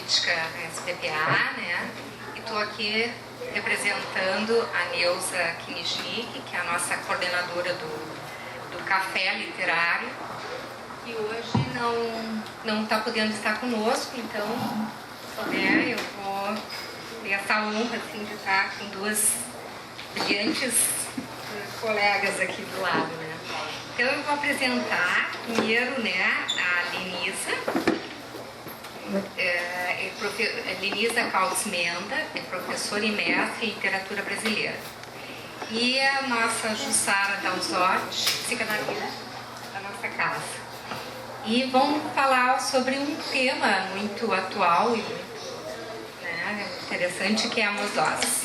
política SPPA, né? E estou aqui representando a Neuza Kinijnik, que é a nossa coordenadora do Café Literário, que hoje não está podendo estar conosco, então né, eu vou ter essa honra assim, de estar com duas brilhantes colegas aqui do lado, né? Então eu vou apresentar primeiro, né, a Lenisa. Lenisa Caldes Menda, é professora e mestre em literatura brasileira. E a nossa Jussara Dalzotti, psicanalista da nossa casa. E vamos falar sobre um tema muito atual e né, interessante, que é Amos Oz,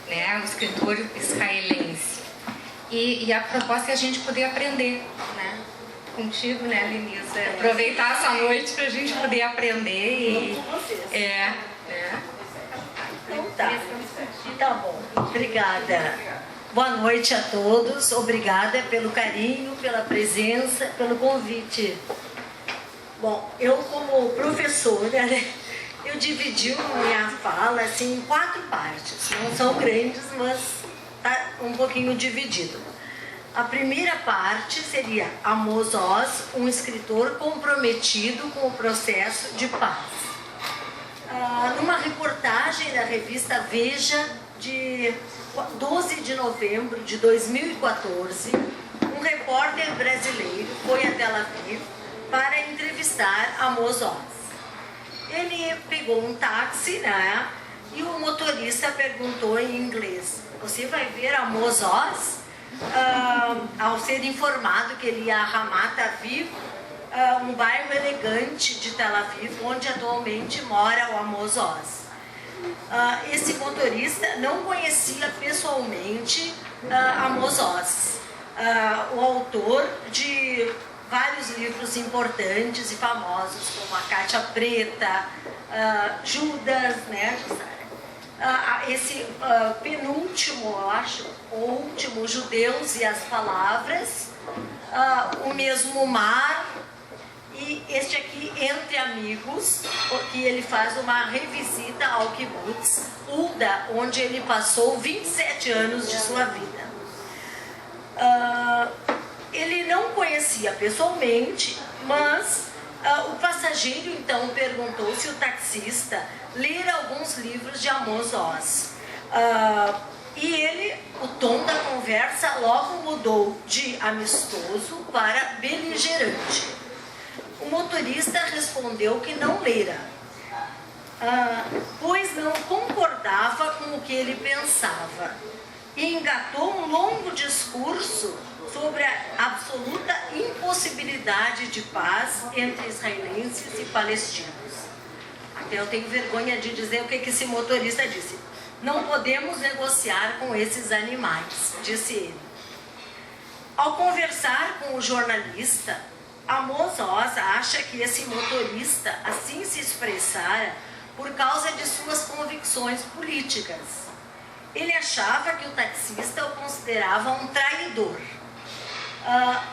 né, o escritor israelense. E a proposta é a gente poder aprender, né? Contigo, né, Lenisa? Aproveitar essa noite para a gente poder aprender e... Então tá bom. Obrigada. Boa noite a todos. Obrigada pelo carinho, pela presença, pelo convite. Bom, eu como professora, né, eu dividi minha fala assim, em 4 partes. Não são grandes, mas tá um pouquinho dividido. A primeira parte seria Amos Oz, um escritor comprometido com o processo de paz. Numa reportagem da revista Veja, de 12 de novembro de 2014, um repórter brasileiro foi a Tel Aviv para entrevistar Amos Oz. Ele pegou um táxi, né, e o motorista perguntou em inglês: "Você vai ver Amos Oz?" Ao ser informado que ele ia a Ramat Aviv, um bairro elegante de Tel Aviv, onde atualmente mora o Amos Oz. Esse motorista não conhecia pessoalmente Amos Oz, o autor de vários livros importantes e famosos, como A Caixa Preta, Judas, né, esse penúltimo, eu acho, o último, Judeus e as Palavras, O Mesmo Mar, e este aqui, Entre Amigos, que ele faz uma revisita ao kibbutz Ulda, onde ele passou 27 anos de sua vida. Ele não conhecia pessoalmente, mas o passageiro então perguntou se o taxista lera alguns livros de Amos Oz. E ele, o tom da conversa logo mudou de amistoso para beligerante. O motorista respondeu que não lera, pois não concordava com o que ele pensava, e engatou um longo discurso sobre a absoluta impossibilidade de paz entre israelenses e palestinos. Até eu tenho vergonha de dizer o que esse motorista disse. "Não podemos negociar com esses animais", disse ele. Ao conversar com o jornalista, Amos Oz acha que esse motorista assim se expressara por causa de suas convicções políticas. Ele achava que o taxista o considerava um traidor.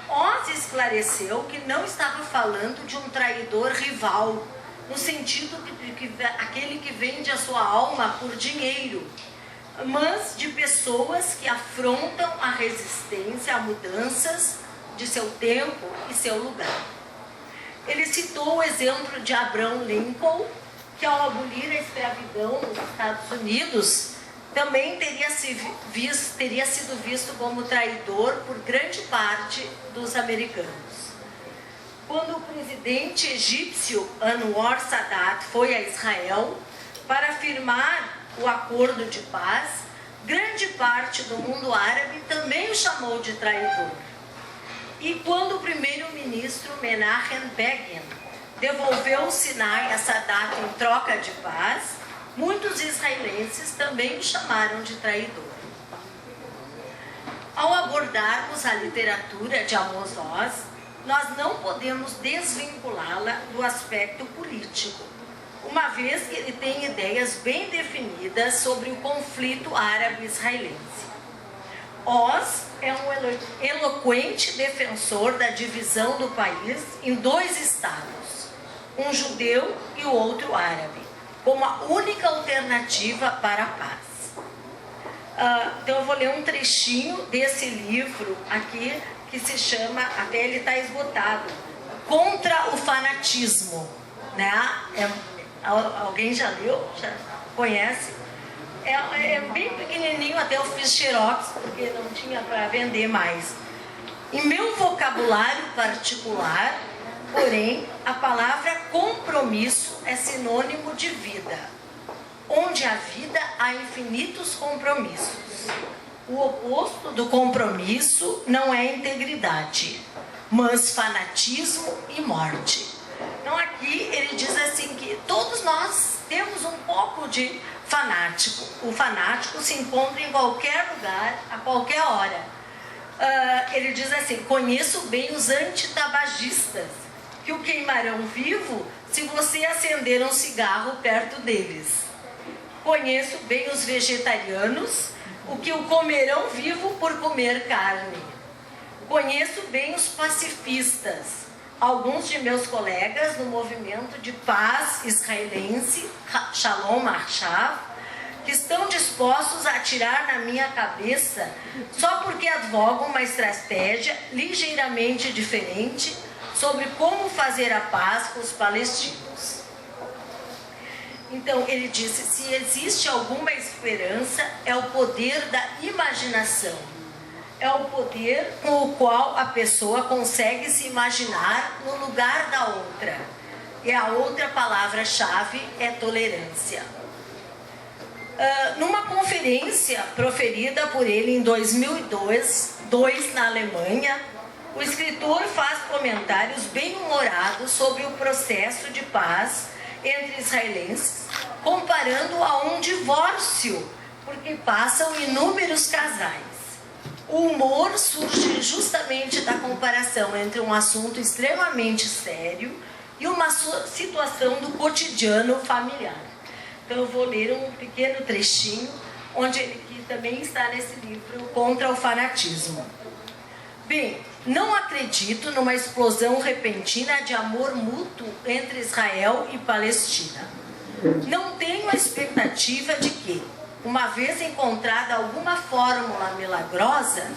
Oz esclareceu que não estava falando de um traidor rival, no sentido de que aquele que vende a sua alma por dinheiro, mas de pessoas que afrontam a resistência a mudanças de seu tempo e seu lugar. Ele citou o exemplo de Abraham Lincoln, que ao abolir a escravidão nos Estados Unidos, também teria sido visto como traidor por grande parte dos americanos. Quando o presidente egípcio Anwar Sadat foi a Israel para firmar o acordo de paz, grande parte do mundo árabe também o chamou de traidor. E quando o primeiro-ministro Menachem Begin devolveu o Sinai a Sadat em troca de paz, muitos israelenses também o chamaram de traidor. Ao abordarmos a literatura de Amos Oz, nós não podemos desvinculá-la do aspecto político, uma vez que ele tem ideias bem definidas sobre o conflito árabe-israelense. Oz é um eloquente defensor da divisão do país em 2 estados, um judeu e o outro árabe. como a única alternativa para a paz. Então eu vou ler um trechinho desse livro aqui, que se chama, até ele está esgotado, Contra o Fanatismo. Né? Alguém já leu? Já conhece? É bem pequenininho, até eu fiz xerox, porque não tinha para vender mais. Em meu vocabulário particular, porém, a palavra compromisso é sinônimo de vida. Onde há vida, há infinitos compromissos. O oposto do compromisso não é integridade, mas fanatismo e morte. Então aqui ele diz assim que todos nós temos um pouco de fanático. O fanático se encontra em qualquer lugar, a qualquer hora. Ele diz assim: conheço bem os antitabagistas, que o queimarão vivo se você acender um cigarro perto deles. Conheço bem os vegetarianos, o que o comerão vivo por comer carne. Conheço bem os pacifistas, alguns de meus colegas no movimento de paz israelense, Shalom Achav, que estão dispostos a atirar na minha cabeça só porque advogam uma estratégia ligeiramente diferente sobre como fazer a paz com os palestinos. Então, ele disse, se existe alguma esperança, é o poder da imaginação. É o poder com o qual a pessoa consegue se imaginar no lugar da outra. E a outra palavra-chave é tolerância. Numa conferência proferida por ele em 2002 na Alemanha, o escritor faz comentários bem-humorados sobre o processo de paz entre israelenses, comparando a um divórcio, porque passam inúmeros casais. O humor surge justamente da comparação entre um assunto extremamente sério e uma situação do cotidiano familiar. Então eu vou ler um pequeno trechinho, que também está nesse livro, Contra o Fanatismo. Bem, não acredito numa explosão repentina de amor mútuo entre Israel e Palestina. Não tenho a expectativa de que, uma vez encontrada alguma fórmula milagrosa,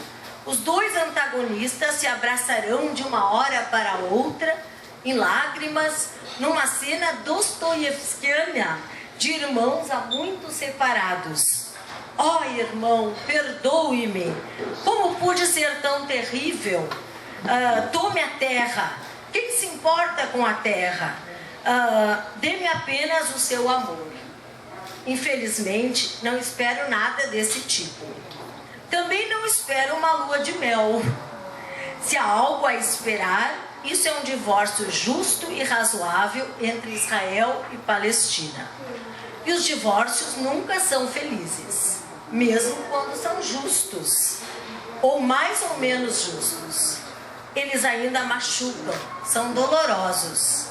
os dois antagonistas se abraçarão de uma hora para outra, em lágrimas, numa cena dostoievskiana de irmãos há muito separados. Ó irmão, perdoe-me, como pude ser tão terrível? Tome a terra, quem se importa com a terra? Dê-me apenas o seu amor. Infelizmente, não espero nada desse tipo. Também não espero uma lua de mel. Se há algo a esperar, isso é um divórcio justo e razoável entre Israel e Palestina. E os divórcios nunca são felizes, mesmo quando são justos, ou mais ou menos justos. Eles ainda machucam, são dolorosos.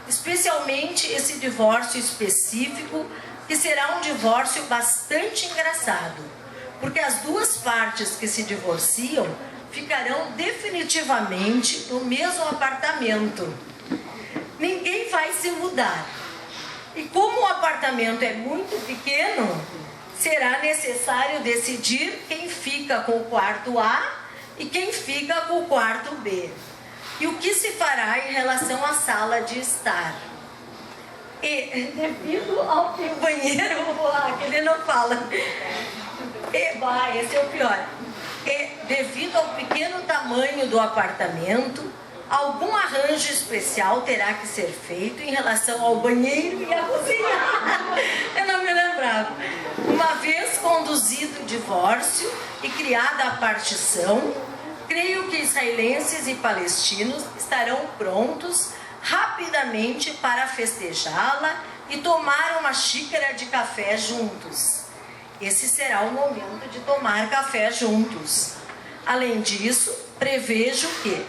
Especialmente esse divórcio específico, que será um divórcio bastante engraçado, porque as duas partes que se divorciam ficarão definitivamente no mesmo apartamento. Ninguém vai se mudar. E como o apartamento é muito pequeno, será necessário decidir quem fica com o quarto A e quem fica com o quarto B. E o que se fará em relação à sala de estar. E devido ao que o banheiro, que ele não fala, esse é o pior. E devido ao pequeno tamanho do apartamento, algum arranjo especial terá que ser feito em relação ao banheiro e à cozinha. Eu não me lembrava. Uma vez conduzido o divórcio e criada a partição, creio que israelenses e palestinos estarão prontos rapidamente para festejá-la e tomar uma xícara de café juntos. Esse será o momento de tomar café juntos. Além disso, prevejo que,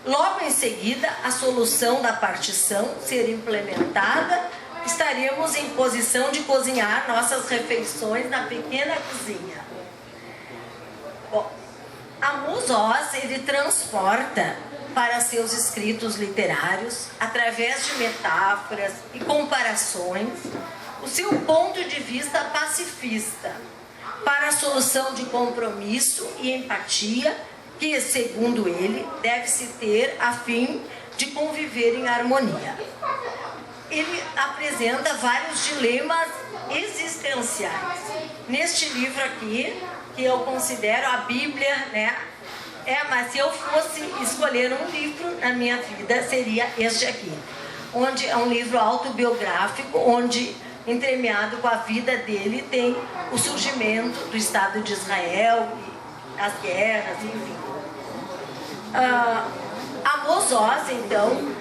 logo em seguida, a solução da partição ser implementada, estaremos em posição de cozinhar nossas refeições na pequena cozinha. Bom, Amos Oz, ele transporta para seus escritos literários, através de metáforas e comparações, o seu ponto de vista pacifista para a solução de compromisso e empatia que, segundo ele, deve-se ter a fim de conviver em harmonia. Ele apresenta vários dilemas existenciais. Neste livro aqui, que eu considero a Bíblia, né? Mas se eu fosse escolher um livro na minha vida, seria este aqui. Onde é um livro autobiográfico, onde, entremeado com a vida dele, tem o surgimento do Estado de Israel, as guerras, enfim. Amos Oz, então,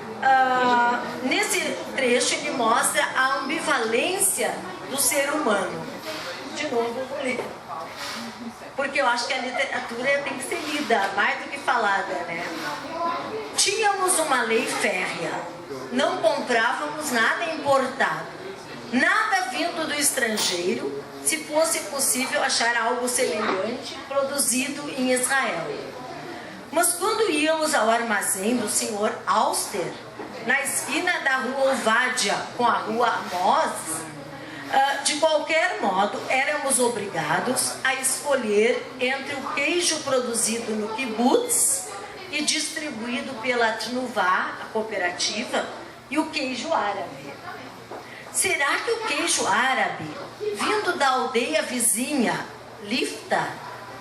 nesse trecho ele mostra a ambivalência do ser humano. De novo, eu vou ler. Porque eu acho que a literatura tem que ser lida, mais do que falada, né? Tínhamos uma lei férrea. Não comprávamos nada importado. Nada vindo do estrangeiro, se fosse possível achar algo semelhante produzido em Israel. Mas quando íamos ao armazém do Sr. Auster, na esquina da rua Ovadia com a rua Amos, de qualquer modo, éramos obrigados a escolher entre o queijo produzido no kibbutz e distribuído pela Tnuvá, a cooperativa, e o queijo árabe. Será que o queijo árabe, vindo da aldeia vizinha, Lifta,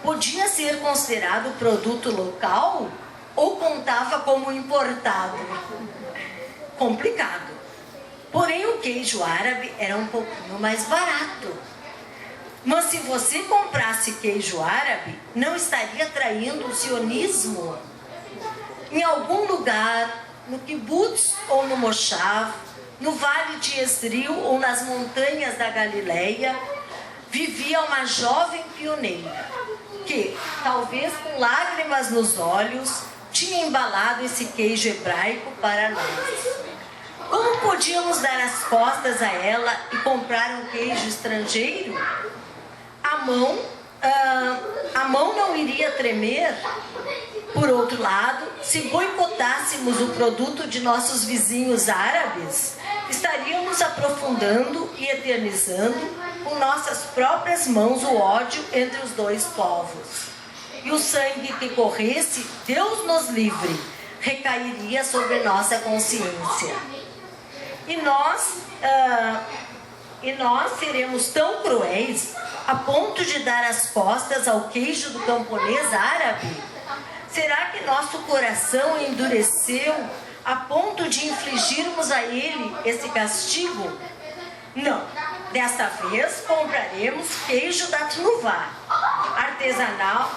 podia ser considerado produto local ou contava como importado? Complicado. Porém, o queijo árabe era um pouquinho mais barato. Mas se você comprasse queijo árabe, não estaria traindo o sionismo? Em algum lugar, no kibbutz ou no moshav, no vale de Esdril ou nas montanhas da Galileia, vivia uma jovem pioneira que, talvez com lágrimas nos olhos, tinha embalado esse queijo hebraico para nós. Como podíamos dar as costas a ela e comprar um queijo estrangeiro? A mão não iria tremer? Por outro lado, se boicotássemos o produto de nossos vizinhos árabes, estaríamos aprofundando e eternizando com nossas próprias mãos o ódio entre os dois povos. E o sangue que corresse, Deus nos livre, recairia sobre nossa consciência. E nós seremos tão cruéis a ponto de dar as costas ao queijo do camponês árabe? Será que nosso coração endureceu a ponto de infligirmos a ele esse castigo? Não. Desta vez compraremos queijo da Tnuvá, artesanal,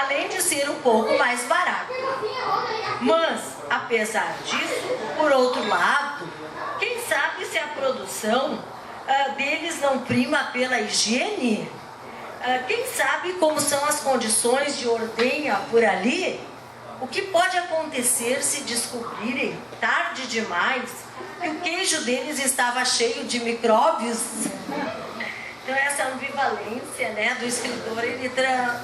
além de ser um pouco mais barato. Mas, apesar disso, por outro lado, quem sabe se a produção deles não prima pela higiene? Quem sabe como são as condições de ordenha por ali? O que pode acontecer se descobrirem, tarde demais, que o queijo deles estava cheio de micróbios? Então essa ambivalência, né, do escritor, ele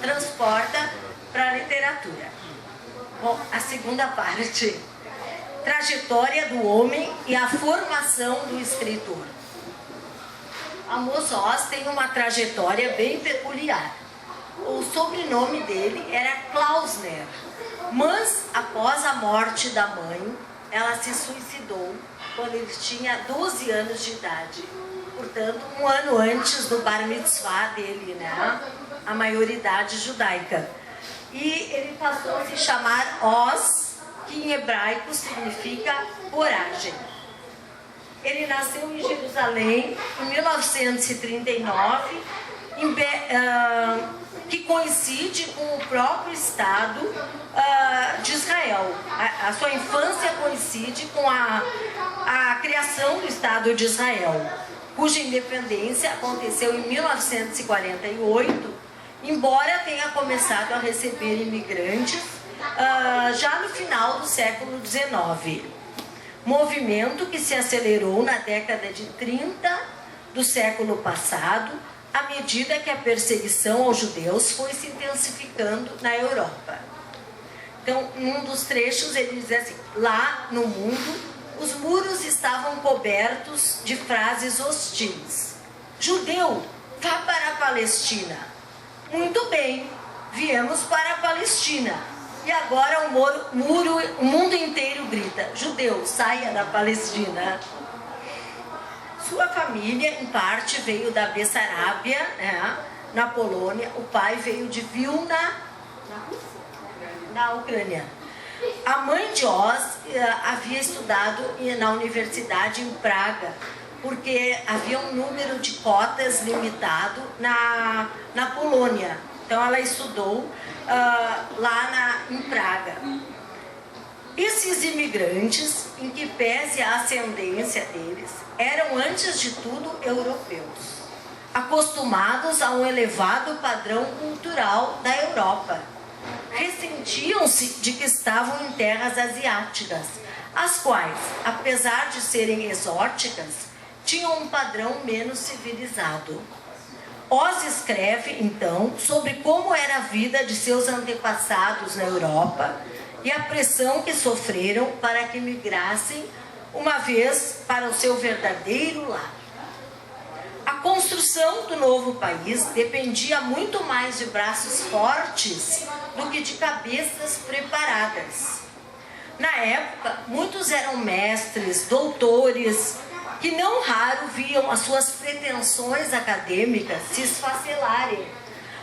transporta para a literatura. Bom, a segunda parte, trajetória do homem e a formação do escritor. Amos Oz tem uma trajetória bem peculiar. O sobrenome dele era Klausner, mas após a morte da mãe, ela se suicidou quando ele tinha 12 anos de idade. Portanto, um ano antes do bar mitzvah dele, né? A maioridade judaica. E ele passou a se chamar Oz, que em hebraico significa coragem. Ele nasceu em Jerusalém em 1939, que coincide com o próprio Estado de Israel. A sua infância coincide com a criação do Estado de Israel, cuja independência aconteceu em 1948, embora tenha começado a receber imigrantes já no final do século XIX. Movimento que se acelerou na década de 30 do século passado, à medida que a perseguição aos judeus foi se intensificando na Europa. Então, num dos trechos, ele diz assim: lá no mundo, os muros estavam cobertos de frases hostis. judeu, vá para a Palestina. Muito bem, viemos para a Palestina. E agora o mundo inteiro grita, judeu, saia da Palestina. Sua família, em parte, veio da Bessarábia, né, na Polônia. O pai veio de Vilna, na Ucrânia. A mãe de Oz havia estudado na universidade em Praga, porque havia um número de cotas limitado na Polônia. Então ela estudou lá em Praga. Esses imigrantes, em que pese a ascendência deles, eram antes de tudo europeus, acostumados a um elevado padrão cultural da Europa. Ressentiam-se de que estavam em terras asiáticas, as quais, apesar de serem exóticas, tinham um padrão menos civilizado. Oz escreve, então, sobre como era a vida de seus antepassados na Europa e a pressão que sofreram para que migrassem uma vez para o seu verdadeiro lar. A construção do novo país dependia muito mais de braços fortes do que de cabeças preparadas. Na época, muitos eram mestres, doutores, que não raro viam as suas pretensões acadêmicas se esfacelarem,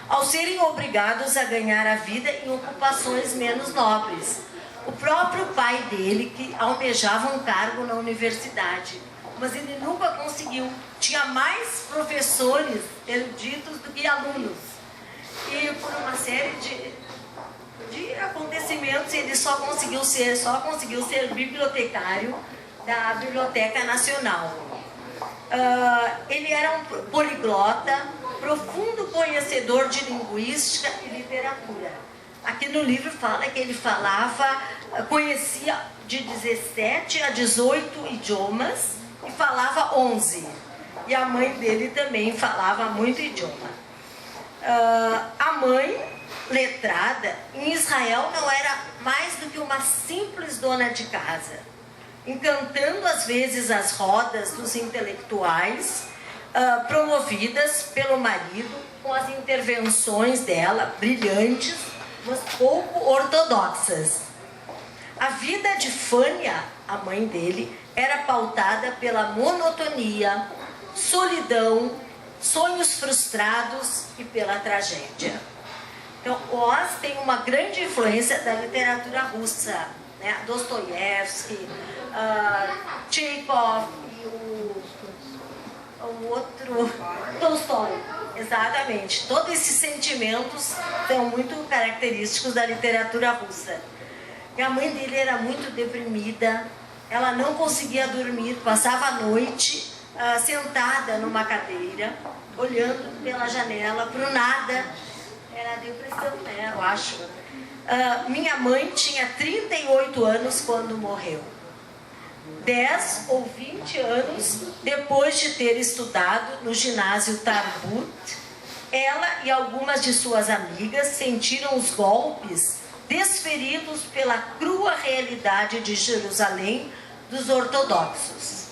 ao serem obrigados a ganhar a vida em ocupações menos nobres. O próprio pai dele, que almejava um cargo na universidade, mas ele nunca conseguiu. Tinha mais professores eruditos do que alunos. E por uma série de acontecimentos, ele só conseguiu ser bibliotecário da Biblioteca Nacional. Ele era um poliglota, profundo conhecedor de linguística e literatura. Aqui no livro fala que ele conhecia de 17 a 18 idiomas e falava 11. E a mãe dele também falava muito idioma. A mãe, letrada, em Israel não era mais do que uma simples dona de casa, encantando às vezes as rodas dos intelectuais, promovidas pelo marido, com as intervenções dela, brilhantes, mas pouco ortodoxas. A vida de Fânia, a mãe dele, era pautada pela monotonia, solidão, sonhos frustrados e pela tragédia. Então, Oz tem uma grande influência da literatura russa, né? Dostoiévski, Chekhov e o outro, Tolstói. Exatamente. Todos esses sentimentos são muito característicos da literatura russa. E a mãe dele era muito deprimida, ela não conseguia dormir, passava a noite sentada numa cadeira, olhando pela janela para o nada. Era depressão, né? Eu acho. Minha mãe tinha 38 anos quando morreu. 10 ou 20 anos depois de ter estudado no ginásio Tarbut, ela e algumas de suas amigas sentiram os golpes desferidos pela crua realidade de Jerusalém dos ortodoxos,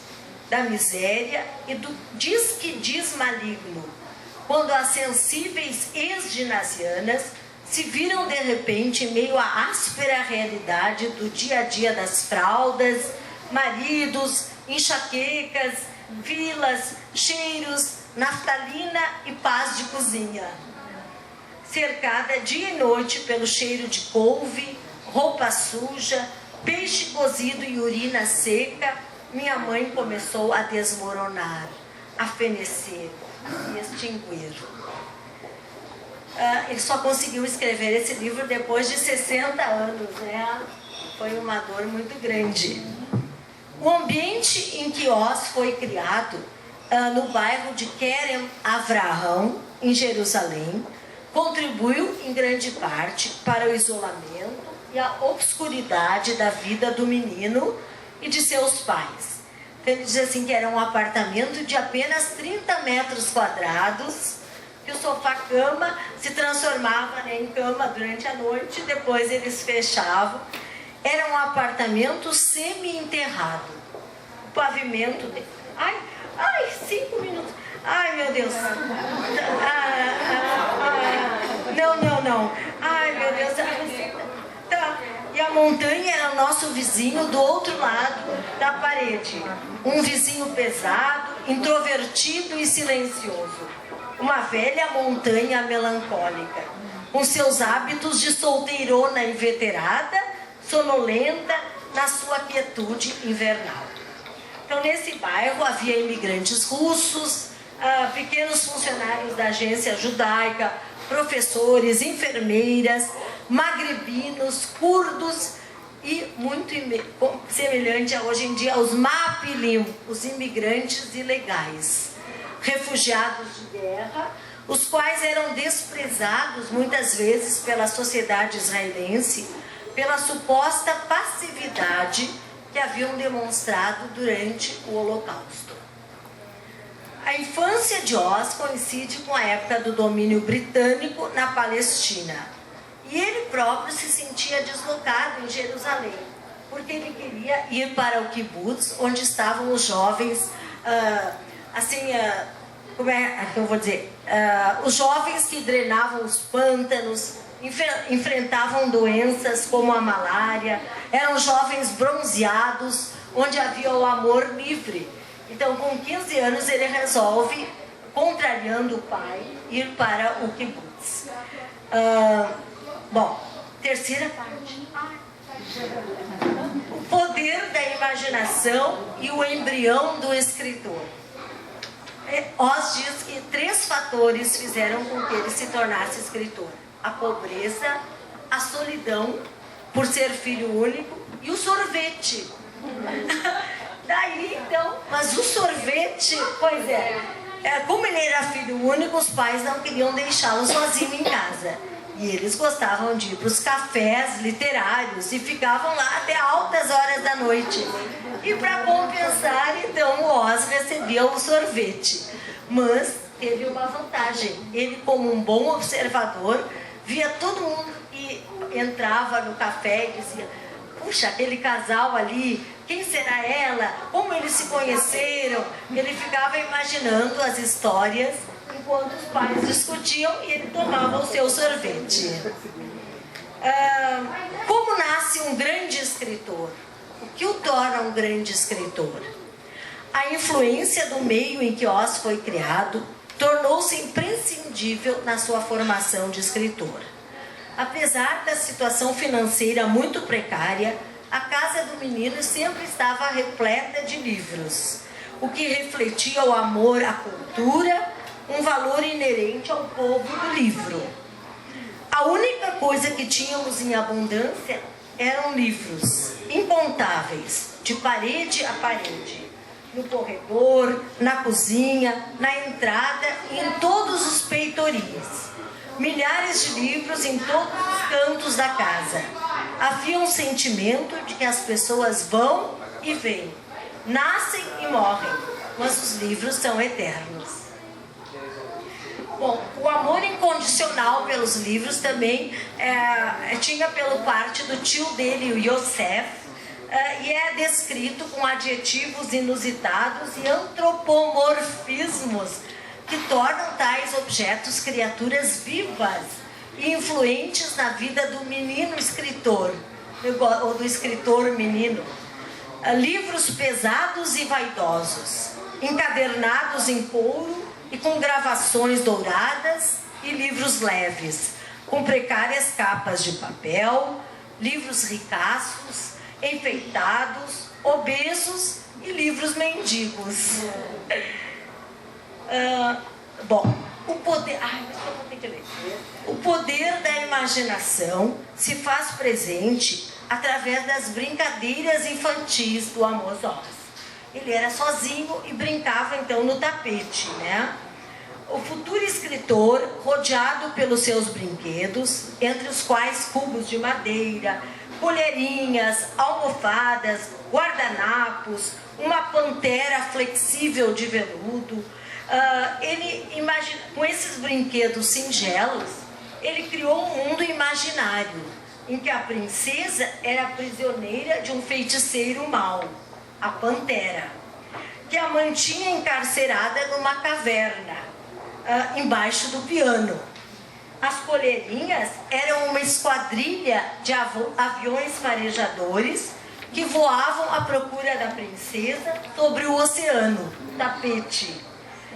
da miséria e do diz-que-diz maligno, quando as sensíveis ex-ginasianas se viram de repente em meio à áspera realidade do dia a dia das fraldas, maridos, enxaquecas, vilas, cheiros, naftalina e paz de cozinha. Cercada dia e noite pelo cheiro de couve, roupa suja, peixe cozido e urina seca, minha mãe começou a desmoronar, a fenecer e extinguir. Ele só conseguiu escrever esse livro depois de 60 anos, né? Foi uma dor muito grande. O ambiente em que Oz foi criado, no bairro de Kerem Avraham, em Jerusalém, contribuiu em grande parte para o isolamento e a obscuridade da vida do menino e de seus pais. Então, ele diz assim que era um apartamento de apenas 30 metros quadrados, que o sofá-cama se transformava, né, em cama durante a noite, depois eles fechavam. Era um apartamento semi-enterrado. O pavimento... 5 minutos. Ai, meu Deus. Não. Ai, meu Deus. Tá. E a montanha era o nosso vizinho do outro lado da parede. Um vizinho pesado, introvertido e silencioso. Uma velha montanha melancólica, com seus hábitos de solteirona inveterada, sonolenta na sua quietude invernal. Então, nesse bairro havia imigrantes russos, pequenos funcionários da agência judaica, professores, enfermeiras, magrebinos, curdos e muito semelhante a hoje em dia aos mapilim, os imigrantes ilegais, refugiados de guerra, os quais eram desprezados muitas vezes pela sociedade israelense pela suposta passividade que haviam demonstrado durante o Holocausto. A infância de Oz coincide com a época do domínio britânico na Palestina. E ele próprio se sentia deslocado em Jerusalém, porque ele queria ir para o kibbutz, onde estavam os jovens, como é que eu vou dizer? Os jovens que drenavam os pântanos, enfrentavam doenças como a malária, eram jovens bronzeados, onde havia o amor livre. Então, com 15 anos, ele resolve, contrariando o pai, ir para o kibbutz. Terceira parte. O poder da imaginação e o embrião do escritor. Oz diz que 3 fatores fizeram com que ele se tornasse escritor: a pobreza, a solidão, por ser filho único, e o sorvete. Daí, então, mas o sorvete, pois como ele era filho único, os pais não queriam deixá-lo sozinho em casa. E eles gostavam de ir para os cafés literários e ficavam lá até altas horas da noite. E para compensar, então, o Oz recebia o sorvete. Mas teve uma vantagem. Ele, como um bom observador, via todo mundo que entrava no café e dizia: puxa, aquele casal ali, quem será ela? Como eles se conheceram? Ele ficava imaginando as histórias enquanto os pais discutiam e ele tomava o seu sorvete. Como nasce um grande escritor? O que o torna um grande escritor? A influência do meio em que Oz foi criado tornou-se imprescindível na sua formação de escritor. Apesar da situação financeira muito precária, a casa do menino sempre estava repleta de livros, o que refletia o amor à cultura, um valor inerente ao povo do livro. A única coisa que tínhamos em abundância eram livros, incontáveis, de parede a parede, no corredor, na cozinha, na entrada e em todos os peitoris. Milhares de livros em todos os cantos da casa. Havia um sentimento de que as pessoas vão e vêm, nascem e morrem, mas os livros são eternos. Bom, o amor incondicional pelos livros também tinha pela parte do tio dele, o Yosef, e é descrito com adjetivos inusitados e antropomorfismos que tornam tais objetos criaturas vivas e influentes na vida do menino escritor, ou do escritor menino. Livros pesados e vaidosos, encadernados em couro e com gravações douradas, e livros leves, com precárias capas de papel, livros ricaços, enfeitados, obesos e livros mendigos. O poder da imaginação se faz presente através das brincadeiras infantis do Amos Oz. Ele era sozinho e brincava então no tapete, né? O futuro escritor, rodeado pelos seus brinquedos, entre os quais cubos de madeira, colherinhas, almofadas, guardanapos, uma pantera flexível de veludo, com esses brinquedos singelos, ele criou um mundo imaginário, em que a princesa era prisioneira de um feiticeiro mau, a pantera, que a a mantinha encarcerada numa caverna, embaixo do piano. As colherinhas eram uma esquadrilha de aviões farejadores que voavam à procura da princesa sobre o oceano, tapete.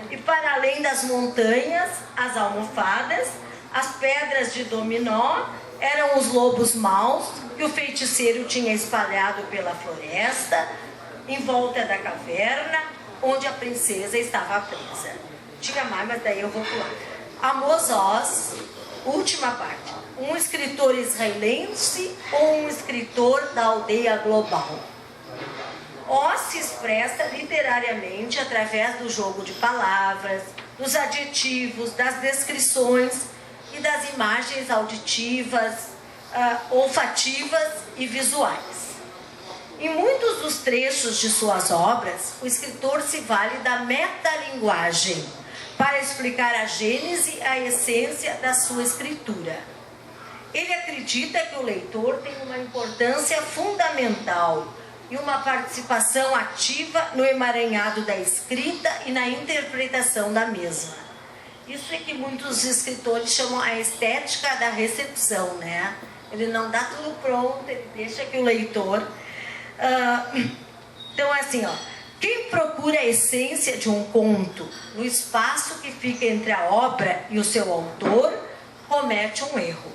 E para além das montanhas, as almofadas, as pedras de dominó, eram os lobos maus que o feiticeiro tinha espalhado pela floresta, em volta da caverna, onde a princesa estava presa. Tinha mais, mas daí eu vou pular. Amos Oz, última parte. Um escritor israelense ou um escritor da aldeia global? Oz se expressa literariamente através do jogo de palavras, dos adjetivos, das descrições e das imagens auditivas, olfativas e visuais. Em muitos dos trechos de suas obras, o escritor se vale da metalinguagem para explicar a gênese, a essência da sua escritura. Ele acredita que o leitor tem uma importância fundamental e uma participação ativa no emaranhado da escrita e na interpretação da mesma. Isso é que muitos escritores chamam a estética da recepção, né? Ele não dá tudo pronto, ele deixa que o leitor... Então, assim, quem procura a essência de um conto no espaço que fica entre a obra e o seu autor, comete um erro.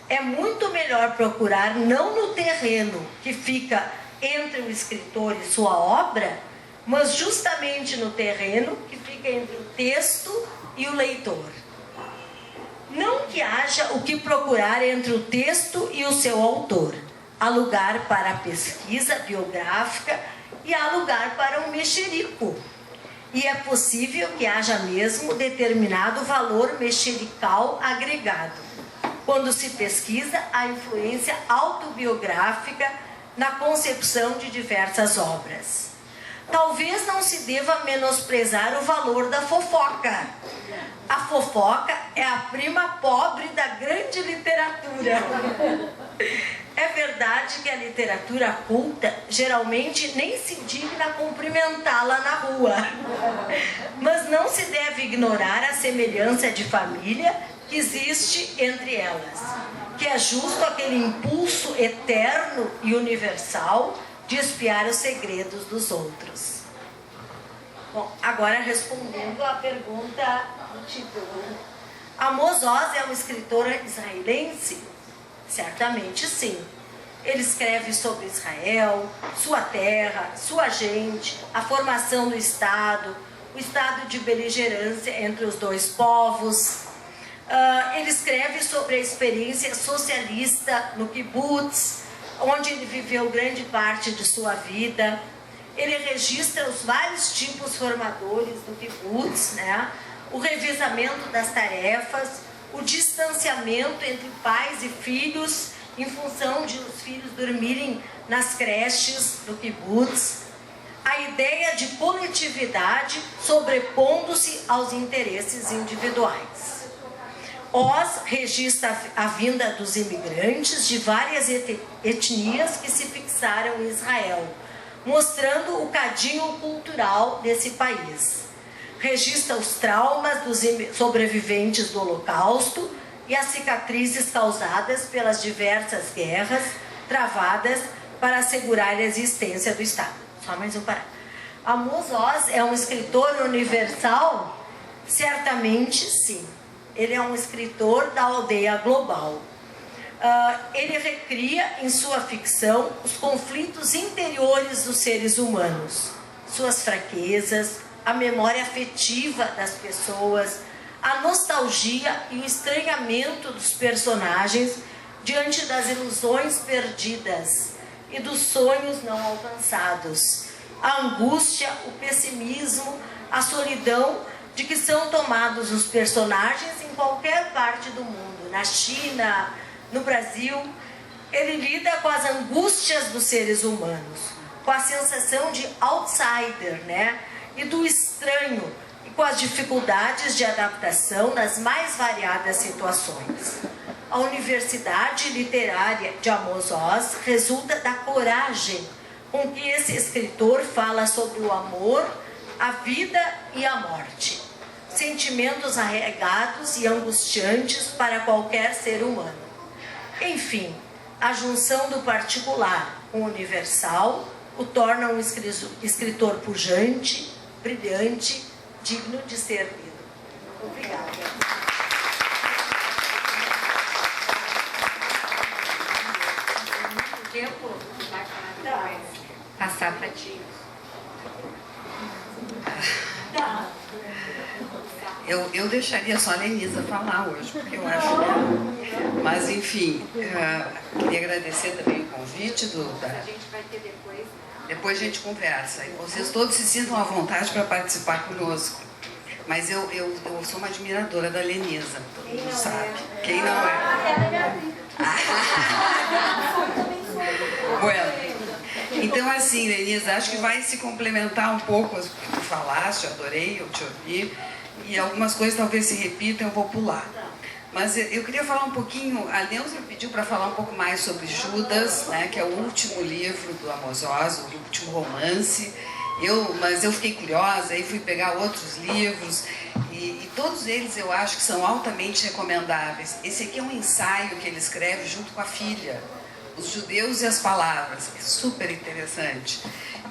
É muito melhor procurar não no terreno que fica entre o escritor e sua obra, mas justamente no terreno que fica entre o texto e o leitor. Não que haja o que procurar entre o texto e o seu autor. Há lugar para a pesquisa biográfica e há lugar para o mexerico. E é possível que haja mesmo determinado valor mexerical agregado, quando se pesquisa a influência autobiográfica na concepção de diversas obras. Talvez não se deva menosprezar o valor da fofoca. A fofoca é a prima pobre da grande literatura. É verdade que a literatura culta geralmente nem se digna cumprimentá-la na rua. Mas não se deve ignorar a semelhança de família que existe entre elas, que é justo aquele impulso eterno e universal de espiar os segredos dos outros. Bom, agora respondendo à pergunta do título. Amos Oz é um escritor israelense? Certamente sim. Ele escreve sobre Israel, sua terra, sua gente, a formação do Estado, o estado de beligerância entre os dois povos. Ele escreve sobre a experiência socialista no kibbutz, onde ele viveu grande parte de sua vida. Ele registra os vários tipos formadores do kibbutz, né? O revezamento das tarefas, o distanciamento entre pais e filhos, em função de os filhos dormirem nas creches do kibbutz, a ideia de coletividade sobrepondo-se aos interesses individuais. Oz registra a vinda dos imigrantes de várias etnias que se fixaram em Israel, mostrando o cadinho cultural desse país. Registra os traumas dos sobreviventes do Holocausto e as cicatrizes causadas pelas diversas guerras travadas para assegurar a existência do Estado. Só mais um parágrafo. Amos Oz é um escritor universal? Certamente sim. Ele é um escritor da aldeia global. Ele recria em sua ficção os conflitos interiores dos seres humanos, suas fraquezas, a memória afetiva das pessoas, a nostalgia e o estranhamento dos personagens diante das ilusões perdidas e dos sonhos não alcançados, a angústia, o pessimismo, a solidão de que são tomados os personagens em qualquer parte do mundo, na China, no Brasil. Ele lida com as angústias dos seres humanos, com a sensação de outsider, né? E do estranho, e com as dificuldades de adaptação nas mais variadas situações. A Universidade Literária de Amos Oz resulta da coragem com que esse escritor fala sobre o amor, a vida e a morte. Sentimentos arraigados e angustiantes para qualquer ser humano. Enfim, a junção do particular com o universal o torna um escritor pujante, brilhante, digno de ser lido. Obrigada. O tempo vai passar para ti. Eu deixaria só a Lenisa falar hoje, porque eu acho que... Mas, enfim, queria agradecer também o convite A gente vai ter depois. Depois a gente conversa. E vocês todos se sintam à vontade para participar conosco. Mas eu sou uma admiradora da Lenisa, todo mundo sabe. Quem não é? Bueno. Então, assim, Lenisa, acho que vai se complementar um pouco o que tu falaste, eu adorei, eu te ouvi. E algumas coisas talvez se repitam, eu vou pular. Mas eu queria falar um pouquinho, a Neuza pediu para falar um pouco mais sobre Judas, né, que é o último livro do Amos Oz, o último romance. Mas eu fiquei curiosa, aí fui pegar outros livros, e todos eles eu acho que são altamente recomendáveis. Esse aqui é um ensaio que ele escreve junto com a filha, Os Judeus e as Palavras, é super interessante.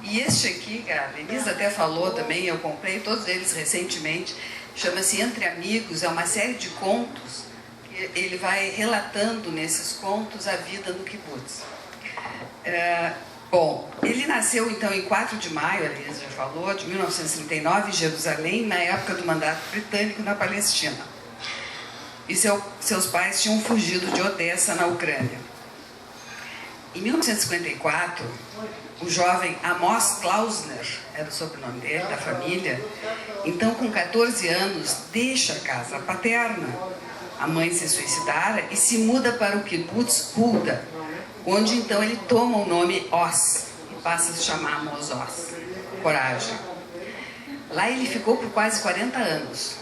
E este aqui, a Denise até falou também, eu comprei todos eles recentemente, chama-se Entre Amigos, é uma série de contos, que ele vai relatando nesses contos a vida no kibbutz. Bom, ele nasceu então em 4 de maio, a Denise já falou, de 1939, em Jerusalém, na época do mandato britânico na Palestina. E seus pais tinham fugido de Odessa, na Ucrânia. Em 1954, o jovem Amos Klausner, era o sobrenome dele, da família, então com 14 anos, deixa a casa paterna. A mãe se suicidara e se muda para o kibbutz Hulda, onde então ele toma o nome Oz e passa a se chamar Amos Oz, coragem. Lá ele ficou por quase 40 anos.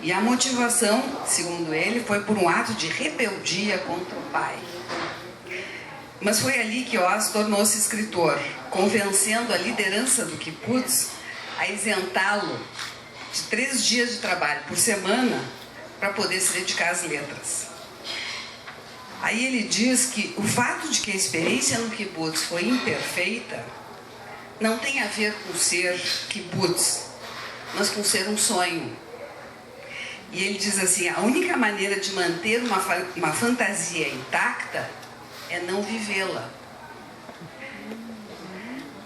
E a motivação, segundo ele, foi por um ato de rebeldia contra o pai. Mas foi ali que Oz tornou-se escritor, convencendo a liderança do kibbutz a isentá-lo de 3 dias de trabalho por semana para poder se dedicar às letras. Aí ele diz que o fato de que a experiência no kibbutz foi imperfeita não tem a ver com ser kibbutz, mas com ser um sonho. E ele diz assim, a única maneira de manter uma fantasia intacta é não vivê-la.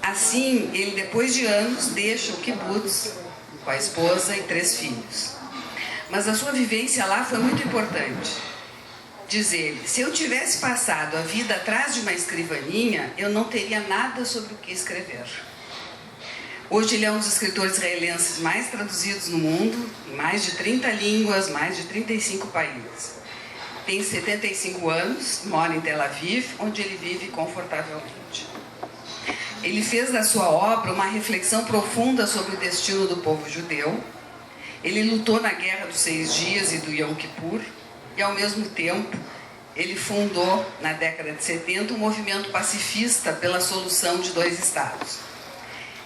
Assim, ele depois de anos deixa o kibbutz com a esposa e 3 filhos. Mas a sua vivência lá foi muito importante. Diz ele, se eu tivesse passado a vida atrás de uma escrivaninha, eu não teria nada sobre o que escrever. Hoje ele é um dos escritores israelenses mais traduzidos no mundo, em mais de 30 línguas, mais de 35 países. Tem 75 anos, mora em Tel Aviv, onde ele vive confortavelmente. Ele fez da sua obra uma reflexão profunda sobre o destino do povo judeu. Ele lutou na Guerra dos 6 Dias e do Yom Kippur, e ao mesmo tempo ele fundou, na década de 70, um movimento pacifista pela solução de 2 estados.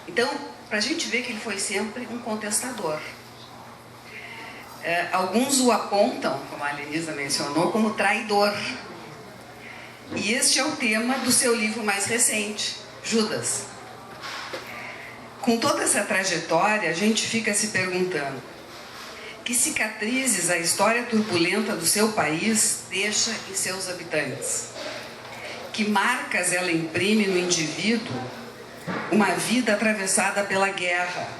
Então, para a gente ver que ele foi sempre um contestador. Alguns o apontam, como a Lenisa mencionou, como traidor. E este é o tema do seu livro mais recente, Judas. Com toda essa trajetória, a gente fica se perguntando: que cicatrizes a história turbulenta do seu país deixa em seus habitantes? Que marcas ela imprime no indivíduo uma vida atravessada pela guerra?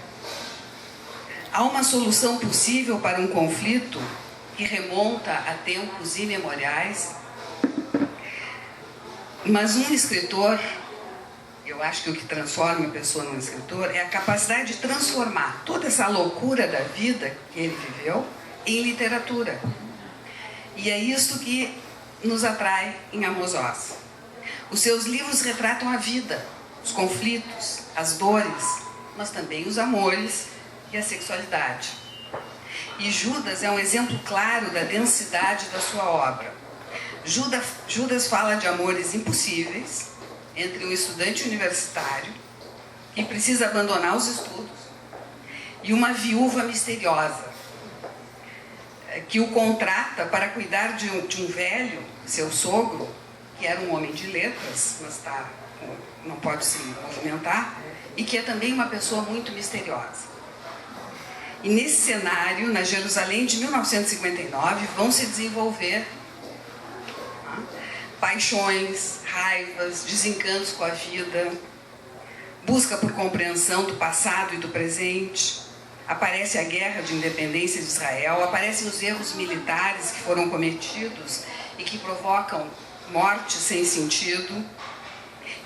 Há uma solução possível para um conflito que remonta a tempos imemoriais? Mas um escritor, eu acho que o que transforma a pessoa num escritor é a capacidade de transformar toda essa loucura da vida que ele viveu em literatura. E é isso que nos atrai em Amos Oz. Os seus livros retratam a vida, os conflitos, as dores, mas também os amores e a sexualidade. E Judas é um exemplo claro da densidade da sua obra. Judas fala de amores impossíveis entre um estudante universitário que precisa abandonar os estudos e uma viúva misteriosa que o contrata para cuidar de um velho, seu sogro, que era um homem de letras, mas não pode se movimentar, e que é também uma pessoa muito misteriosa. E nesse cenário, na Jerusalém de 1959, vão se desenvolver paixões, raivas, desencantos com a vida, busca por compreensão do passado e do presente. Aparece a guerra de independência de Israel, aparecem os erros militares que foram cometidos e que provocam morte sem sentido.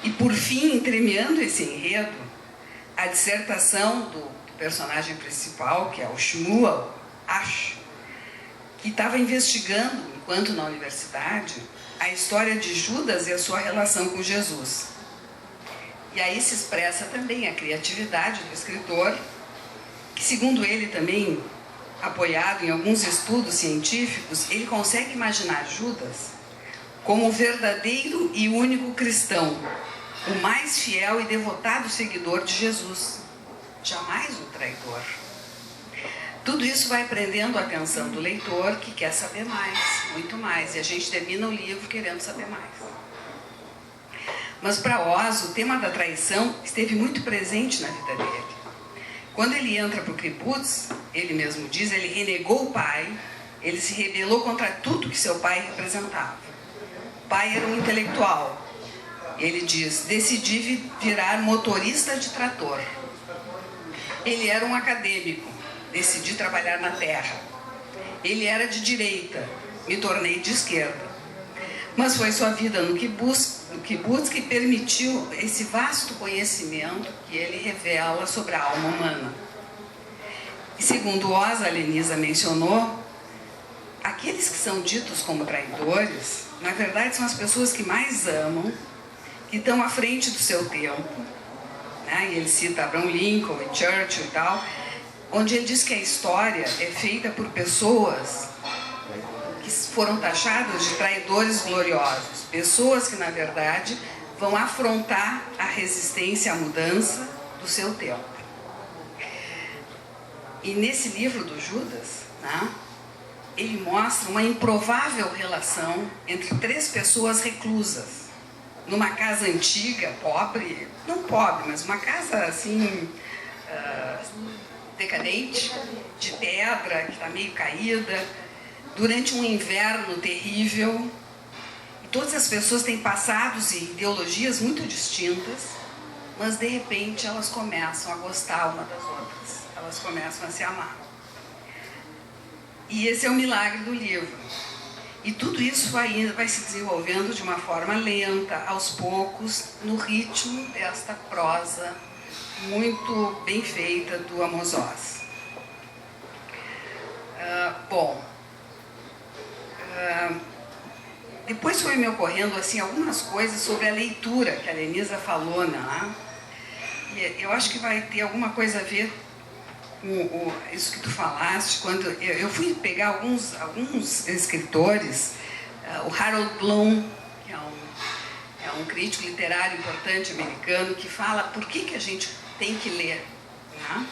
E, por fim, entremeando esse enredo, a dissertação do personagem principal, que é o Shmuel Ash, que estava investigando, enquanto na universidade, a história de Judas e a sua relação com Jesus. E aí se expressa também a criatividade do escritor, que, segundo ele também, apoiado em alguns estudos científicos, ele consegue imaginar Judas como o verdadeiro e único cristão, o mais fiel e devotado seguidor de Jesus, jamais o traidor. Tudo isso vai prendendo a atenção do leitor, que quer saber mais, muito mais, e a gente termina o livro querendo saber mais. Mas para Oz, o tema da traição esteve muito presente na vida dele. Quando ele entra para o kibbutz, ele mesmo diz, ele renegou o pai, ele se rebelou contra tudo que seu pai representava. O pai era um intelectual. Ele diz, decidi virar motorista de trator. Ele era um acadêmico, decidi trabalhar na terra. Ele era de direita, me tornei de esquerda. Mas foi sua vida no kibbutz que permitiu esse vasto conhecimento que ele revela sobre a alma humana. E segundo Oz, a Lenisa mencionou, aqueles que são ditos como traidores, na verdade são as pessoas que mais amam, que estão à frente do seu tempo. Né? E ele cita Abraham Lincoln e Churchill e tal, onde ele diz que a história é feita por pessoas que foram taxadas de traidores gloriosos, pessoas que, na verdade, vão afrontar a resistência à mudança do seu tempo. E nesse livro do Judas, né, ele mostra uma improvável relação entre três pessoas reclusas, numa casa antiga, pobre, não pobre, mas uma casa assim, decadente, de pedra, que está meio caída, durante um inverno terrível. E todas as pessoas têm passados e ideologias muito distintas, mas de repente elas começam a gostar uma das outras, elas começam a se amar. E esse é o milagre do livro. E tudo isso vai se desenvolvendo de uma forma lenta, aos poucos, no ritmo desta prosa muito bem feita do Amos Oz. Depois foi me ocorrendo assim, algumas coisas sobre a leitura que a Lenisa falou, né? E eu acho que vai ter alguma coisa a ver com isso que tu falaste. Quando eu fui pegar alguns escritores, o Harold Bloom, que é um crítico literário importante americano, que fala por que a gente tem que ler. Né?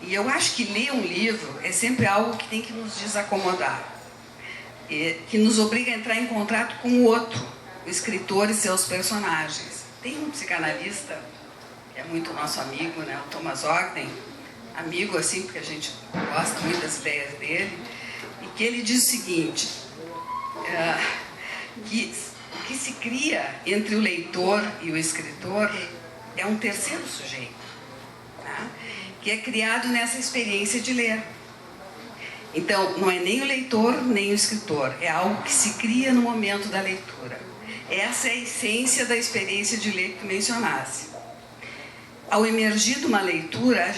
E eu acho que ler um livro é sempre algo que tem que nos desacomodar, que nos obriga a entrar em contato com o outro, o escritor e seus personagens. Tem um psicanalista, que é muito nosso amigo, né, o Thomas Ogden, amigo assim, porque a gente gosta muito das ideias dele, e que ele diz o seguinte, que o que se cria entre o leitor e o escritor é um terceiro sujeito, né, que é criado nessa experiência de ler. Então, não é nem o leitor, nem o escritor. É algo que se cria no momento da leitura. Essa é a essência da experiência de ler que tu mencionasse. Ao emergir de uma leitura,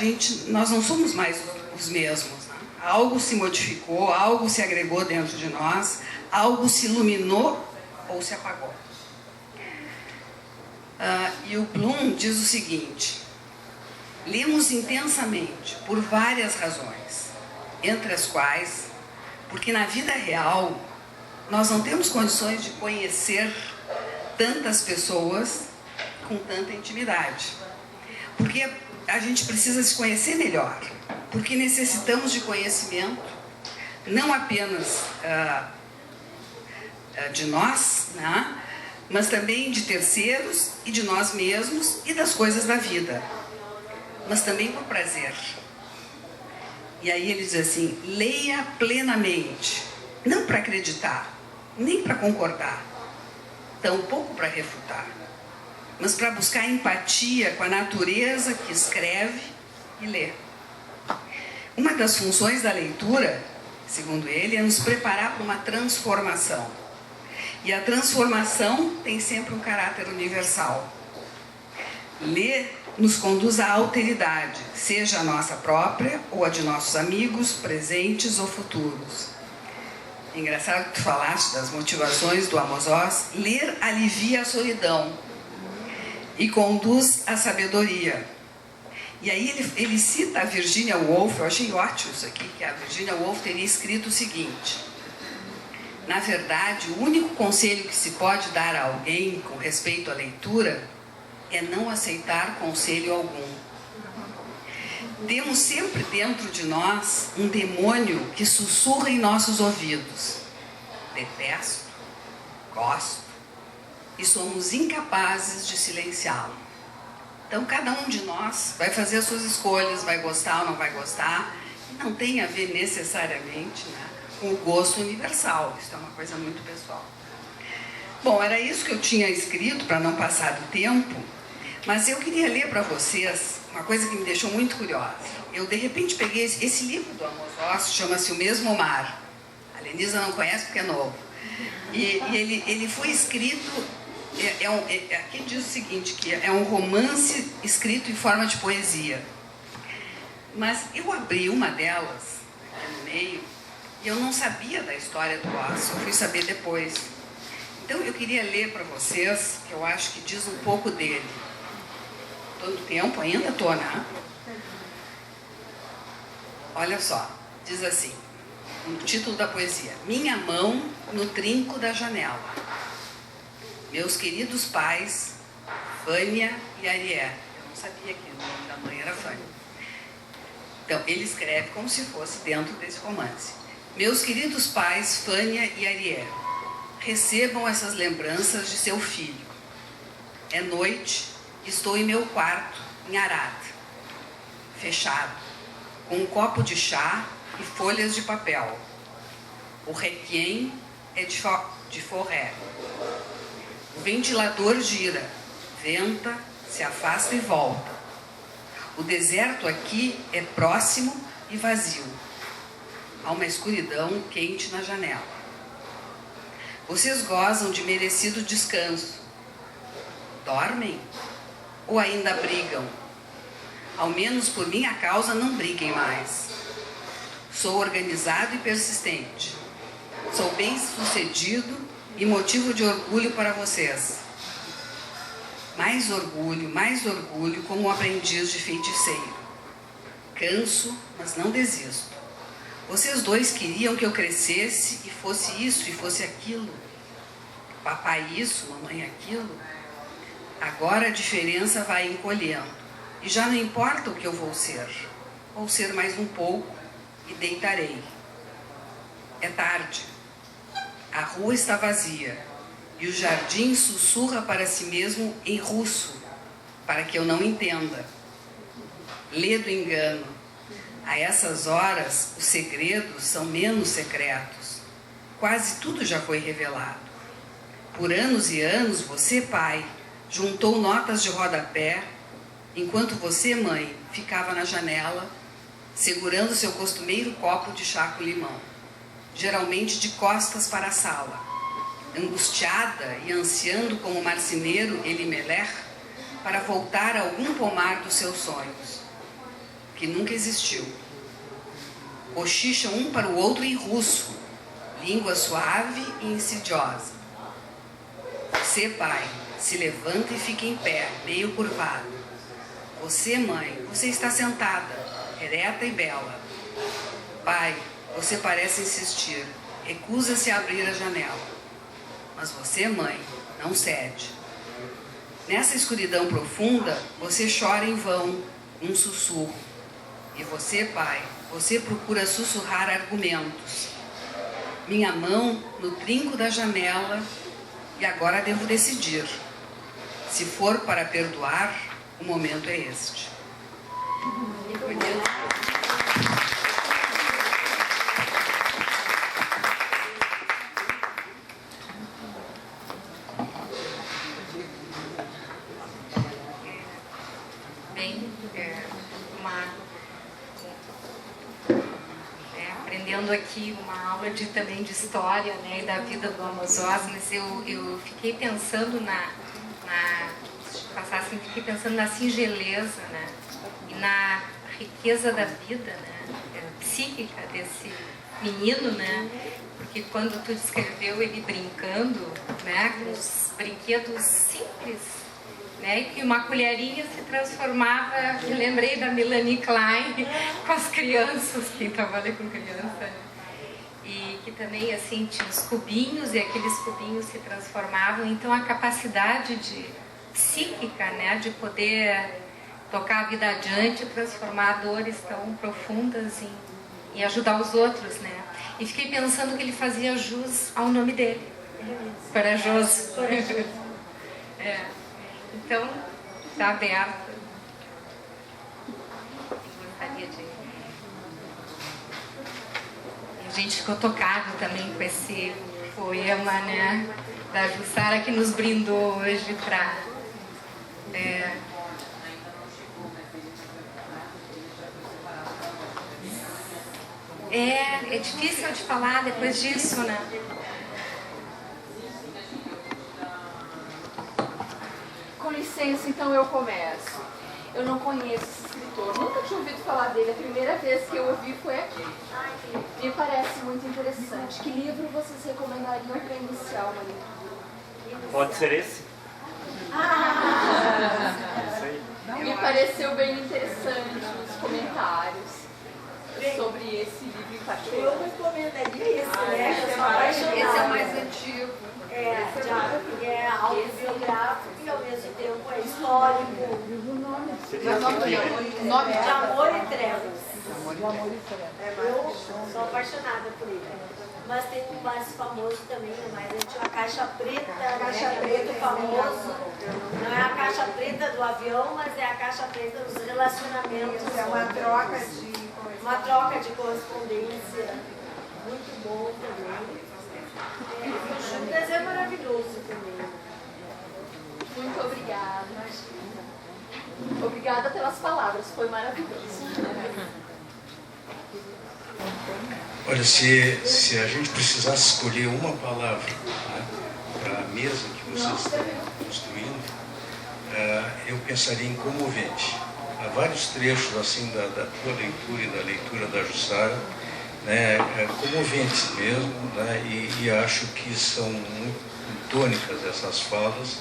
nós não somos mais os mesmos. Né? Algo se modificou, algo se agregou dentro de nós, algo se iluminou ou se apagou. E o Bloom diz o seguinte, lemos intensamente por várias razões, entre as quais, porque na vida real, nós não temos condições de conhecer tantas pessoas com tanta intimidade. Porque a gente precisa se conhecer melhor, porque necessitamos de conhecimento, não apenas de nós, né? Mas também de terceiros e de nós mesmos e das coisas da vida, mas também por prazer. E aí ele diz assim: leia plenamente, não para acreditar, nem para concordar, tampouco para refutar, mas para buscar empatia com a natureza que escreve e lê. Uma das funções da leitura, segundo ele, é nos preparar para uma transformação. E a transformação tem sempre um caráter universal. Ler nos conduz à alteridade, seja a nossa própria ou a de nossos amigos, presentes ou futuros. Engraçado que tu falaste das motivações do Amos Oz. Ler alivia a solidão e conduz à sabedoria. E aí ele cita a Virginia Woolf. Eu achei ótimo isso aqui, que a Virginia Woolf teria escrito o seguinte: na verdade, o único conselho que se pode dar a alguém com respeito à leitura é não aceitar conselho algum. Temos sempre dentro de nós um demônio que sussurra em nossos ouvidos: detesto, gosto, e somos incapazes de silenciá-lo. Então, cada um de nós vai fazer as suas escolhas, vai gostar ou não vai gostar, e não tem a ver necessariamente, né, com o gosto universal. Isso é uma coisa muito pessoal. Bom, era isso que eu tinha escrito para não passar do tempo, mas eu queria ler para vocês uma coisa que me deixou muito curiosa. Eu, de repente, peguei esse livro do Amos Oz, chama-se O Mesmo Mar. A Lenisa não conhece porque é novo. E ele foi escrito, aqui diz o seguinte, que é um romance escrito em forma de poesia. Mas eu abri uma delas, aqui no meio, e eu não sabia da história do Oz, eu fui saber depois. Então eu queria ler para vocês, que eu acho que diz um pouco dele. Todo tempo ainda estou, né? Olha só, diz assim, o título da poesia: Minha mão no trinco da janela. Meus queridos pais, Fânia e Arié. Eu não sabia que o nome da mãe era Fânia. Então, ele escreve como se fosse dentro desse romance. Meus queridos pais, Fânia e Arié, recebam essas lembranças de seu filho. É noite, estou em meu quarto, em Arad, fechado, com um copo de chá e folhas de papel. O requiem é de forré. O ventilador gira, venta, se afasta e volta. O deserto aqui é próximo e vazio. Há uma escuridão quente na janela. Vocês gozam de merecido descanso. Dormem? Ou ainda brigam? Ao menos por minha causa não briguem mais. Sou organizado e persistente. Sou bem-sucedido e motivo de orgulho para vocês. Mais orgulho como um aprendiz de feiticeiro. Canso, mas não desisto. Vocês dois queriam que eu crescesse e fosse isso e fosse aquilo. Papai isso, mamãe aquilo. Agora a diferença vai encolhendo. E já não importa o que eu vou ser. Vou ser mais um pouco e deitarei. É tarde. A rua está vazia. E o jardim sussurra para si mesmo em russo, para que eu não entenda. Lê do engano. A essas horas, os segredos são menos secretos. Quase tudo já foi revelado. Por anos e anos, você, pai, juntou notas de rodapé, enquanto você, mãe, ficava na janela, segurando seu costumeiro copo de chá com limão, geralmente de costas para a sala, angustiada e ansiando como marceneiro Elimelech para voltar a algum pomar dos seus sonhos, que nunca existiu. Cochicham um para o outro em russo, língua suave e insidiosa. Você, pai, se levanta e fica em pé, meio curvado. Você, mãe, você está sentada, ereta e bela. Pai, você parece insistir, recusa-se a abrir a janela. Mas você, mãe, não cede. Nessa escuridão profunda, você chora em vão, um sussurro. E você, pai, você procura sussurrar argumentos. Minha mão no trinco da janela, e agora devo decidir. Se for para perdoar, o momento é este. Aprendendo aqui uma aula também de história, né, e da vida do Amos Oz, mas eu fiquei pensando fiquei pensando na singeleza, né, e na riqueza da vida, né, psíquica desse menino, né, porque quando tu descreveu ele brincando, né, com os brinquedos simples, né, e que uma colherinha se transformava, me lembrei da Melanie Klein com as crianças, quem trabalha com criança, e que também assim tinha os cubinhos e aqueles cubinhos se transformavam. Então a capacidade psíquica, né, de poder tocar a vida adiante, transformar dores tão profundas em ajudar os outros, né. E fiquei pensando que ele fazia jus ao nome dele, corajoso. Então, está aberto. Gostaria de... A gente ficou tocado também com esse poema, né, da Jussara, que nos brindou hoje para... É difícil de falar depois disso, né? Com licença, então eu começo. Eu não conheço esse escritor, nunca tinha ouvido falar dele, a primeira vez que eu ouvi foi aqui. Me parece muito interessante. Que livro vocês recomendariam para iniciar uma leitura? Pode ser esse? Me pareceu bem interessante os comentários sobre esse livro em particular. Eu recomendaria esse, né? Esse é o mais antigo. É autobiográfico e ao mesmo tempo é histórico. Nome De Amor e Trevas. Eu sou apaixonada por ele. Mas tem um mais famoso também, mais antigo, a Caixa Preta. A Caixa Preta famoso. Não é a Caixa Preta do avião, mas é a Caixa Preta dos relacionamentos. É uma troca de correspondência. Muito bom também. O Judas é maravilhoso também. Muito obrigada. Obrigada pelas palavras, foi maravilhoso. Olha, se a gente precisasse escolher uma palavra, né, para a mesa que vocês estão construindo, eu pensaria em comovente. Há vários trechos assim da tua leitura e da leitura da Jussara, né, comoventes mesmo, né, e acho que são muito tônicas essas falas,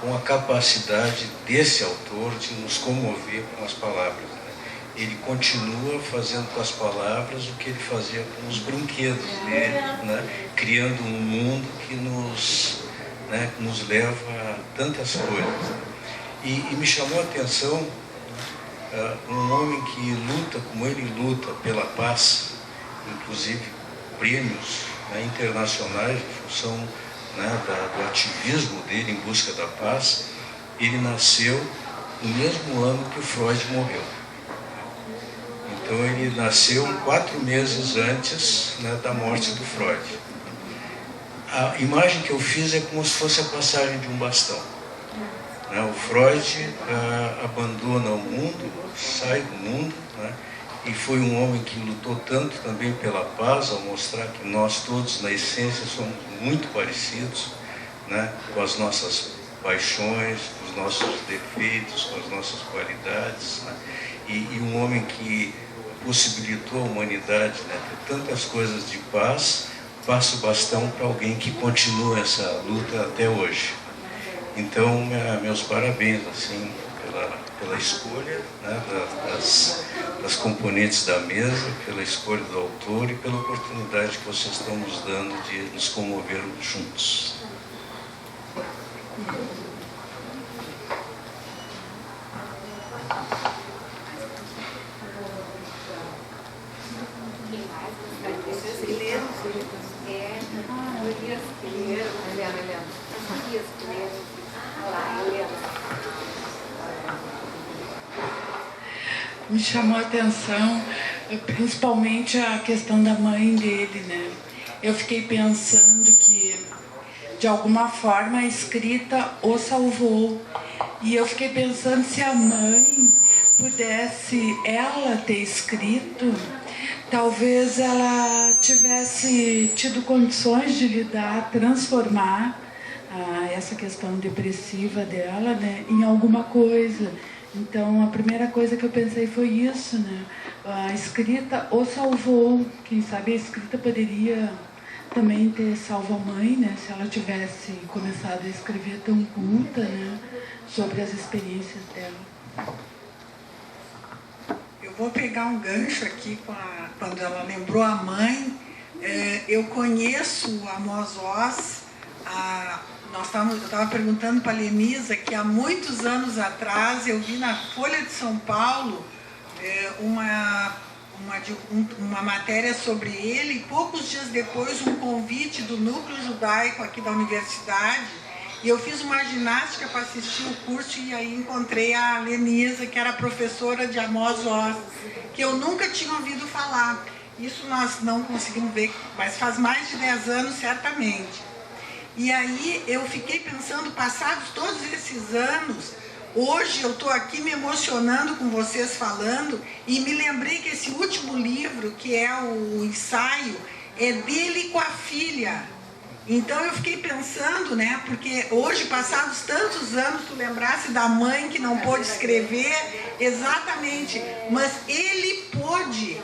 com a capacidade desse autor de nos comover com as palavras. Né. Ele continua fazendo com as palavras o que ele fazia com os brinquedos dele, né, criando um mundo que nos leva a tantas coisas. E me chamou a atenção um homem que luta como ele luta pela paz, inclusive prêmios, né, internacionais em função, né, do ativismo dele em busca da paz. Ele nasceu no mesmo ano que o Freud morreu. Então ele nasceu 4 meses antes, né, da morte do Freud. A imagem que eu fiz é como se fosse a passagem de um bastão. Né, o Freud abandona o mundo, sai do mundo, né, e foi um homem que lutou tanto também pela paz, ao mostrar que nós todos, na essência, somos muito parecidos, né, com as nossas paixões, com os nossos defeitos, com as nossas qualidades, né, e um homem que possibilitou a humanidade, né, ter tantas coisas de paz, passa o bastão para alguém que continua essa luta até hoje. Então, meus parabéns assim, pela escolha, né, das componentes da mesa, pela escolha do autor e pela oportunidade que vocês estão nos dando de nos comovermos juntos. Elias Pinheiro. Helena. Elias Pinheiro. Olá, Helena. Me chamou a atenção principalmente a questão da mãe dele, né? Eu fiquei pensando que, de alguma forma, a escrita o salvou. E eu fiquei pensando se a mãe pudesse ela ter escrito, talvez ela tivesse tido condições de lidar, transformar essa questão depressiva dela, né, em alguma coisa. Então, a primeira coisa que eu pensei foi isso, né? A escrita o salvou. Quem sabe a escrita poderia também ter salvo a mãe, né? Se ela tivesse começado a escrever tão culta, né? Sobre as experiências dela. Eu vou pegar um gancho aqui quando ela lembrou a mãe. Eu conheço a Amos Oz. Eu estava perguntando para a Lenisa que há muitos anos atrás eu vi na Folha de São Paulo uma matéria sobre ele, e poucos dias depois um convite do núcleo judaico aqui da universidade, e eu fiz uma ginástica para assistir o curso, e aí encontrei a Lenisa, que era professora de Amos Oz, que eu nunca tinha ouvido falar. Isso nós não conseguimos ver, mas faz mais de 10 anos certamente. E aí eu fiquei pensando, passados todos esses anos, hoje eu estou aqui me emocionando com vocês falando, e me lembrei que esse último livro, que é o ensaio, é dele com a filha. Então eu fiquei pensando, né, porque hoje, passados tantos anos, tu lembrasse da mãe que não pôde escrever, exatamente, mas ele pôde,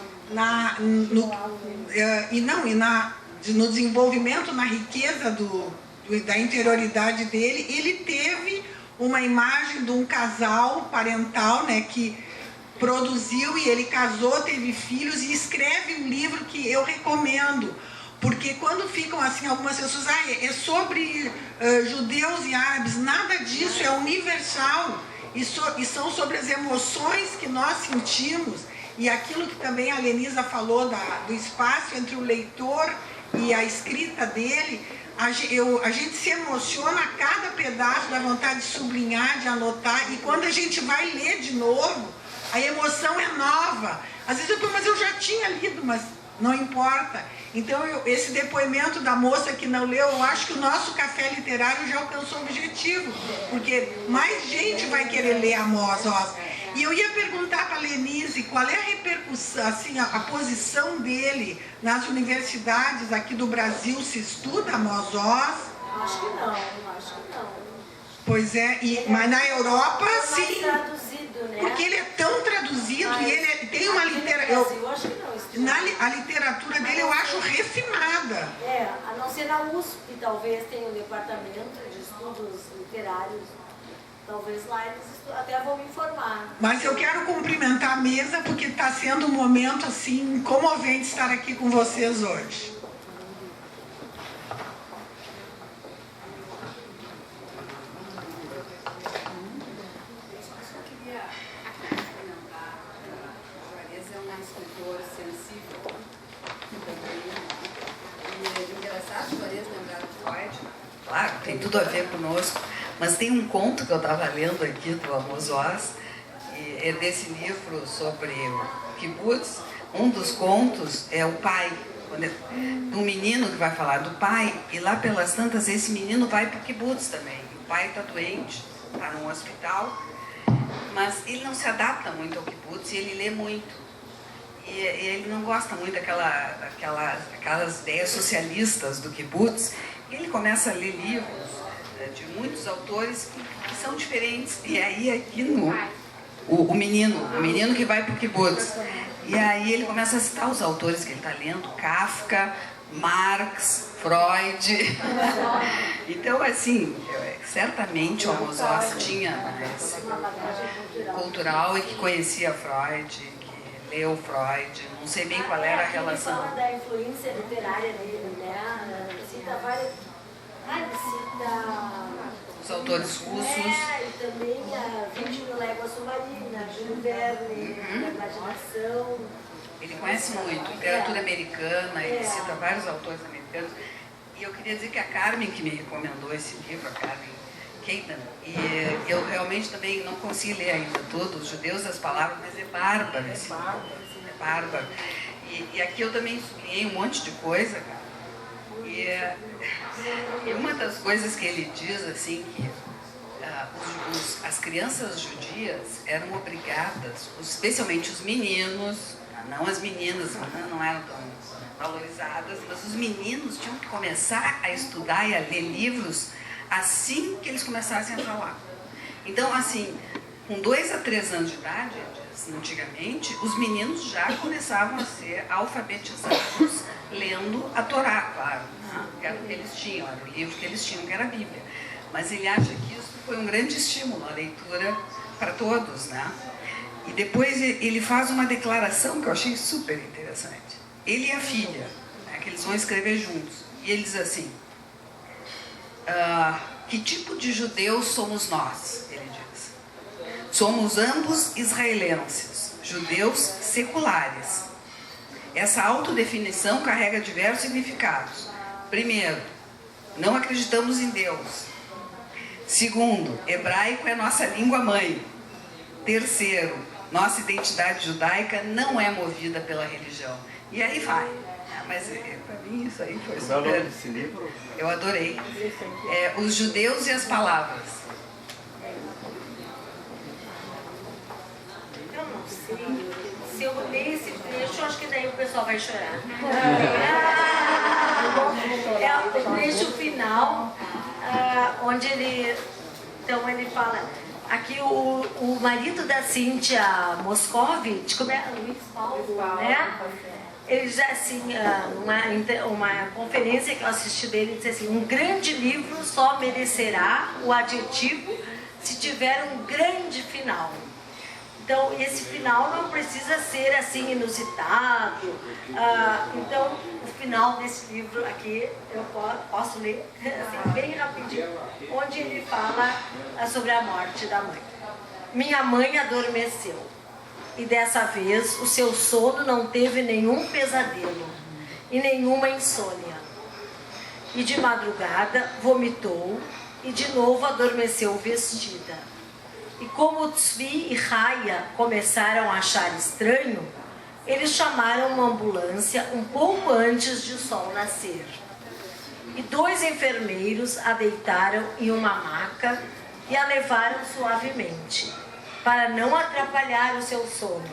no desenvolvimento, na riqueza da interioridade dele, ele teve uma imagem de um casal parental, né, que produziu, e ele casou, teve filhos, e escreve um livro que eu recomendo, porque quando ficam assim algumas pessoas, é sobre judeus e árabes, nada disso, é universal, e são sobre as emoções que nós sentimos, e aquilo que também a Lenisa falou do espaço entre o leitor e a escrita dele. A gente se emociona a cada pedaço, da vontade de sublinhar, de anotar, e quando a gente vai ler de novo, a emoção é nova. Às vezes eu penso, mas eu já tinha lido, mas não importa. Então, esse depoimento da moça que não leu, eu acho que o nosso café literário já alcançou o objetivo, porque mais gente vai querer ler Amos Oz. E eu ia perguntar para a Lenise qual é a repercussão, assim, a posição dele nas universidades aqui do Brasil. Se estuda Amos Oz? Acho que não. Pois é, mas na Europa, sim. Traduzido, né? Porque ele é tão traduzido, e ele tem uma literatura. A literatura dele eu acho refinada. A não ser na USP, talvez tenha um departamento de estudos literários. Talvez lá eles até vão me informar. Mas eu quero cumprimentar a mesa, porque está sendo um momento assim comovente estar aqui com vocês hoje. Eu queria comentar, Juarez é um escritor sensível. E é engraçado, Juarez, lembrar do Freud. Claro, tem tudo a ver conosco. Mas tem um conto que eu estava lendo aqui do Amos Oz, e é desse livro sobre o kibbutz. Um dos contos é o pai, um menino que vai falar do pai, e lá pelas tantas esse menino vai para o kibbutz também. O pai está doente, está num hospital, mas ele não se adapta muito ao kibbutz e ele lê muito. E ele não gosta muito daquelas ideias socialistas do kibbutz. E ele começa a ler livros de muitos autores que são diferentes. E aí aqui o menino que vai para o kibbutz. E aí ele começa a citar os autores que ele está lendo: Kafka, Marx, Freud. Então, assim, certamente o Amos Oz tinha esse cultural e que conhecia Freud, que leu Freud. Não sei bem qual era a relação. Ele fala da influência literária dele, né? Cita vários. Os autores russos. E também a 20.000 Léguas Submarinas, Júlio Verne, a Imaginação. Ele conhece muito literatura americana, ele cita vários autores americanos. E eu queria dizer que a Carmen que me recomendou esse livro, a Carmen Keitan, e eu realmente também não consegui ler ainda todo, Os Judeus das Palavras, mas é bárbaro esse livro. É bárbaro. E aqui eu também sublinhei um monte de coisa, cara. E uma das coisas que ele diz, assim, que as crianças judias eram obrigadas, especialmente os meninos, não as meninas, não eram tão valorizadas, mas os meninos tinham que começar a estudar e a ler livros assim que eles começassem a falar. Então, assim, com 2 a 3 anos de idade, antigamente, os meninos já começavam a ser alfabetizados lendo a Torá, claro, né? Que era o que eles tinham, era o livro que eles tinham, que era a Bíblia. Mas ele acha que isso foi um grande estímulo, a leitura para todos, né? E depois ele faz uma declaração que eu achei super interessante. Ele e a filha, né, que eles vão escrever juntos. E ele diz assim, que tipo de judeus somos nós? Ele diz. Somos ambos israelenses, judeus seculares. Essa autodefinição carrega diversos significados. Primeiro, não acreditamos em Deus. Segundo, hebraico é nossa língua mãe. Terceiro, nossa identidade judaica não é movida pela religião. E aí vai. Mas para mim isso aí foi super... Qual é o nome desse livro? Eu adorei. Os Judeus e as Palavras. Eu não sei. Se eu ler esse trecho, acho que daí o pessoal vai chorar. É o trecho final, onde ele fala... Aqui o marido da Cíntia Moscovitch, como é? Luiz Paulo, né? Ele diz assim, uma conferência que eu assisti dele, ele diz assim, um grande livro só merecerá o adjetivo se tiver um grande final. Então, esse final não precisa ser assim inusitado. Então, o final desse livro aqui, eu posso ler assim, bem rapidinho, onde ele fala sobre a morte da mãe. Minha mãe adormeceu, e dessa vez o seu sono não teve nenhum pesadelo e nenhuma insônia. E de madrugada vomitou e de novo adormeceu vestida. E como Tzvi e Raya começaram a achar estranho, eles chamaram uma ambulância um pouco antes de o sol nascer. E 2 enfermeiros a deitaram em uma maca e a levaram suavemente, para não atrapalhar o seu sono.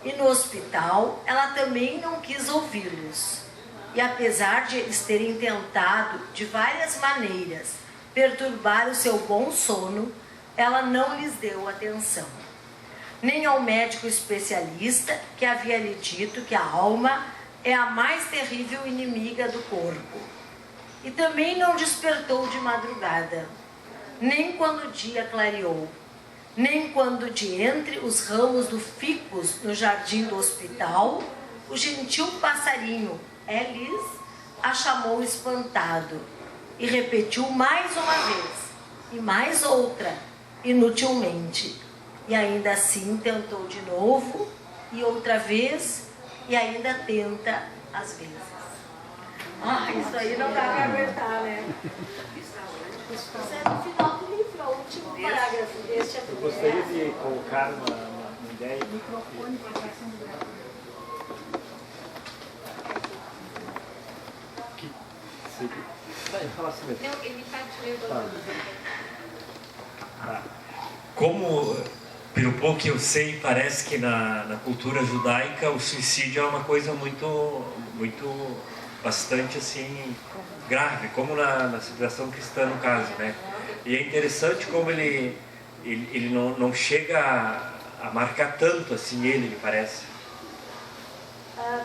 E no hospital, ela também não quis ouvi-los. E apesar de eles terem tentado, de várias maneiras, perturbar o seu bom sono, ela não lhes deu atenção. Nem ao médico especialista que havia lhe dito que a alma é a mais terrível inimiga do corpo. E também não despertou de madrugada, nem quando o dia clareou, nem quando de entre os ramos do ficus no jardim do hospital, o gentil passarinho Elis a chamou espantado e repetiu mais uma vez, e mais outra, inutilmente. E ainda assim tentou de novo, e outra vez, e ainda tenta às vezes. Isso aí não dá para aguentar, né? Isso é no final do livro, é o último parágrafo deste aqui. Eu gostaria de colocar uma ideia. Microfone para a Fala assim mesmo. Não, ele está te levando. Como, pelo pouco que eu sei, parece que na cultura judaica o suicídio é uma coisa bastante assim grave, como na civilização cristã no caso, né? E é interessante como ele não chega a marcar tanto assim ele, me parece.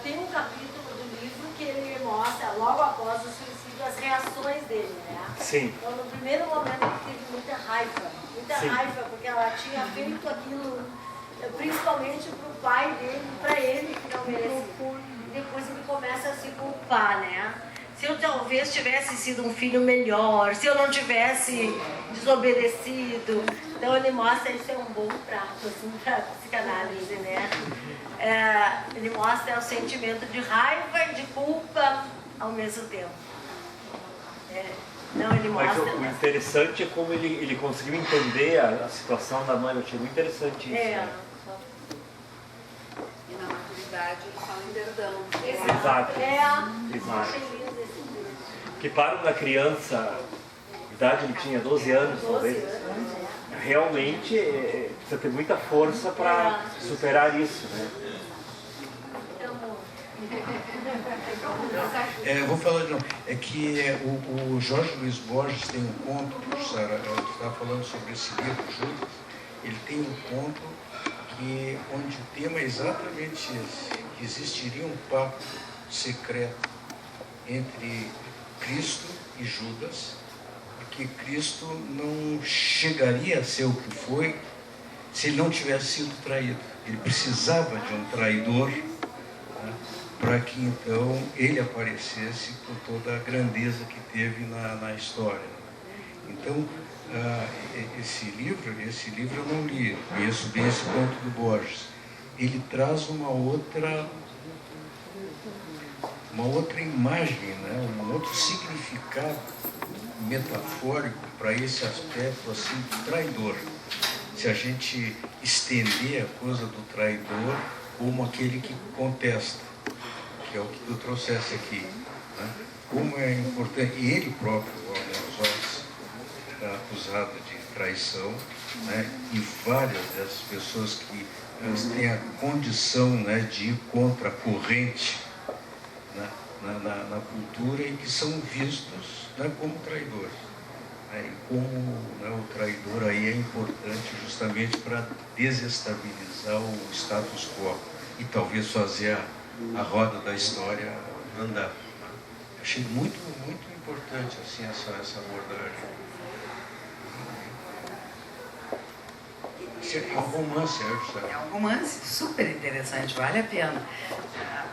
Tem um capítulo do livro que ele mostra, logo após o suicídio, as reações dele, né? Sim. Então, no primeiro momento, ele teve muita raiva. Sim. Porque ela tinha feito aquilo, principalmente para o pai dele, para ele, que não merecia. E depois ele começa a se culpar, né? Se eu talvez tivesse sido um filho melhor, se eu não tivesse desobedecido. Então ele mostra, isso é um bom prato, assim, para psicanálise, né? Ele mostra o sentimento de raiva e de culpa ao mesmo tempo. Não, ele Mas mostra. o interessante é como ele conseguiu entender a situação da mãe. Eu achei muito interessante isso. Né? E na maturidade ele fala em perdão. Exato. Exato. Que para uma criança, a idade ele tinha 12 anos, talvez. Realmente precisa ter muita força para superar isso, né? Vou falar de novo. É que o Jorge Luiz Borges tem um conto, Sara, você estava falando sobre esse livro, Judas, ele tem um conto onde o tema é exatamente esse, que existiria um pacto secreto entre Cristo e Judas, porque Cristo não chegaria a ser o que foi se ele não tivesse sido traído. Ele precisava de um traidor, né, para que então ele aparecesse com toda a grandeza que teve na história. Então, esse livro eu não li, conheço bem esse conto do Borges. Ele traz uma outra imagem, né? Um outro significado metafórico para esse aspecto assim do traidor. Se a gente estender a coisa do traidor como aquele que contesta, que é o que tu trouxeste aqui, né? Como é importante, e ele próprio, Osóris, está acusado de traição, né? E várias dessas pessoas que elas têm a condição, né, de ir contra a corrente, né, na cultura, e que são vistos, né, como traidores. Né? E como, né, o traidor aí é importante justamente para desestabilizar o status quo e talvez fazer a roda da história andar. Achei muito, muito importante assim, essa abordagem. É um romance, é um romance super interessante, vale a pena.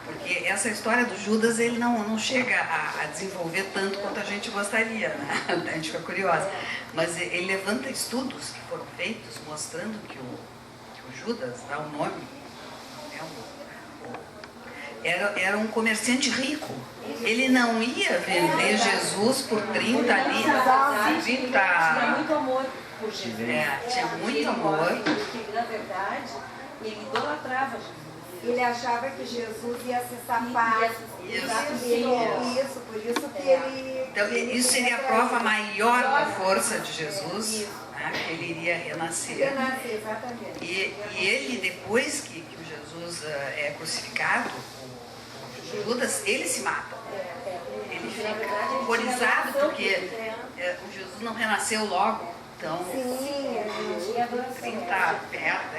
Porque essa história do Judas, ele não chega a desenvolver tanto quanto a gente gostaria, né? A gente fica curiosa. Mas ele levanta estudos que foram feitos mostrando que o Judas dá o nome, era um comerciante rico. Ele não ia vender Jesus por 30 ali. Tinha muito amor por Jesus. Tinha muito amor. Porque, na verdade, ele idolatrava Jesus. Ele achava que Jesus ia se safar. Isso, por isso que ele... Então, isso seria a prova maior da força de Jesus, né, que ele iria renascer. Renascer, exatamente. E ele, depois que o Jesus é crucificado, o Judas, ele se mata. Ele fica horrorizado porque o Jesus não renasceu logo. Então, está perto,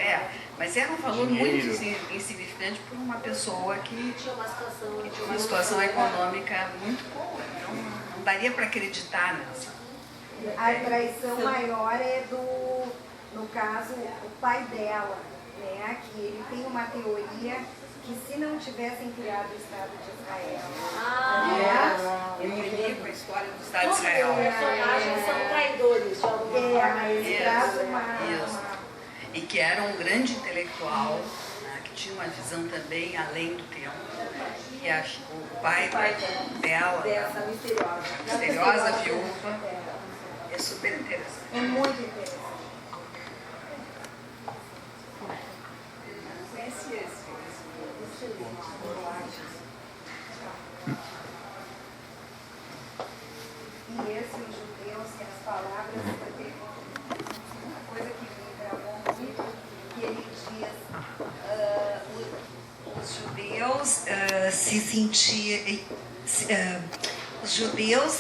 mas era um valor muito insignificante para uma pessoa que tinha uma situação econômica muito boa. Então, não daria para acreditar nessa. A traição maior é no caso, o pai dela, né? Que ele tem uma teoria que se não tivessem criado o Estado de Israel... Eu li com a história do Estado de Israel. Os personagens são traidores, de alguma forma. E que era um grande intelectual, né, que tinha uma visão também além do tempo. E o pai dela, dessa misteriosa viúva, é super interessante. É muito interessante. E esses judeus, que as palavras, uma coisa que me gravou muito, que ele diz, os judeus se sentiam, os judeus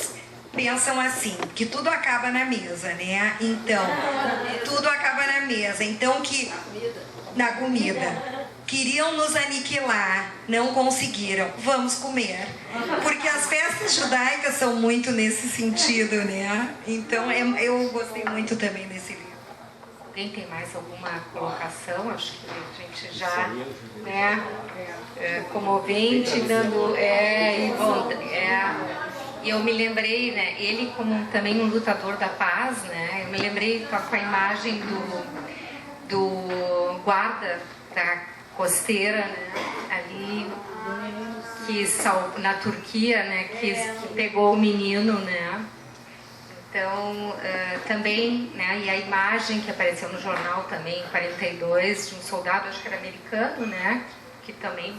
pensam assim, que tudo acaba na mesa, né? Então, tudo acaba na mesa. Então, na comida. Queriam nos aniquilar, não conseguiram. Vamos comer. Porque as festas judaicas são muito nesse sentido, né? Então, eu gostei muito também desse livro. Alguém tem mais alguma colocação? Acho que a gente já, né, comovente, dando, e eu me lembrei, né, ele como também um lutador da paz, né, eu me lembrei com a imagem do guarda da costeira, né, ali na Turquia, né, que pegou o menino, né? Então, também, né, e a imagem que apareceu no jornal também, em 42, de um soldado, acho que era americano, né, que também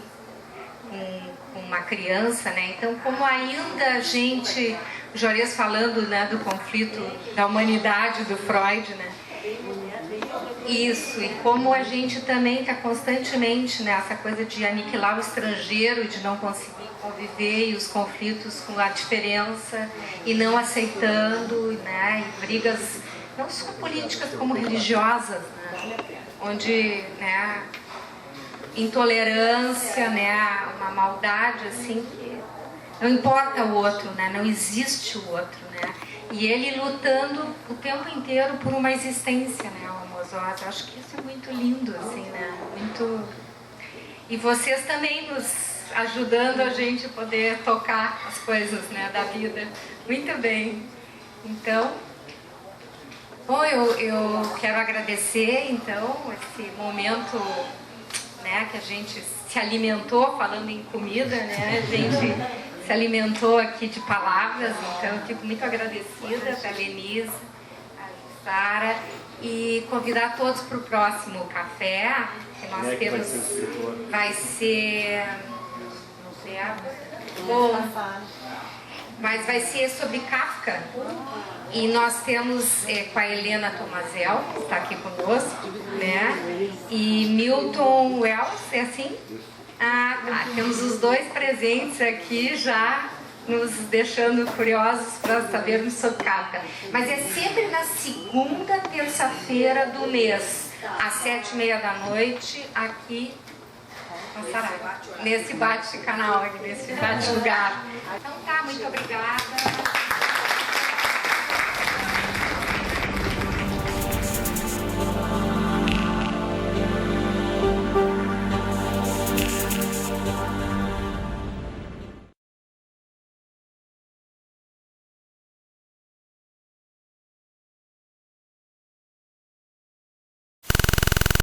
com uma criança, né? Então, como ainda a gente, o Juarez falando, né, do conflito da humanidade do Freud, né? Isso, e como a gente também está constantemente nessa coisa de aniquilar o estrangeiro e de não conseguir conviver, e os conflitos com a diferença e não aceitando, né? E brigas não só políticas como religiosas, né? Onde, né, intolerância, né, uma maldade assim que não importa o outro, né, não existe o outro, né, e ele lutando o tempo inteiro por uma existência, né, o Amos Oz. Acho que isso é muito lindo, assim, né, muito. E vocês também nos ajudando a gente poder tocar as coisas, né, da vida. Muito bem. Então, bom, eu quero agradecer então esse momento, né, que a gente se alimentou, falando em comida, né, a gente se alimentou aqui de palavras, então eu fico muito agradecida para a Lenise, a Sara, e convidar todos para o próximo café, que nós temos, vai ser, não sei, bom, mas vai ser sobre Kafka. E nós temos com a Helena Tomazel, que está aqui conosco, né? E Milton Wells, é assim? Ah, tá. Temos os dois presentes aqui já, nos deixando curiosos para sabermos sobre Kafka. Mas é sempre na segunda terça-feira do mês, às 7h30 da noite, aqui no Saraiva, nesse bate-canal, nesse bate-lugar. Então tá, muito obrigada.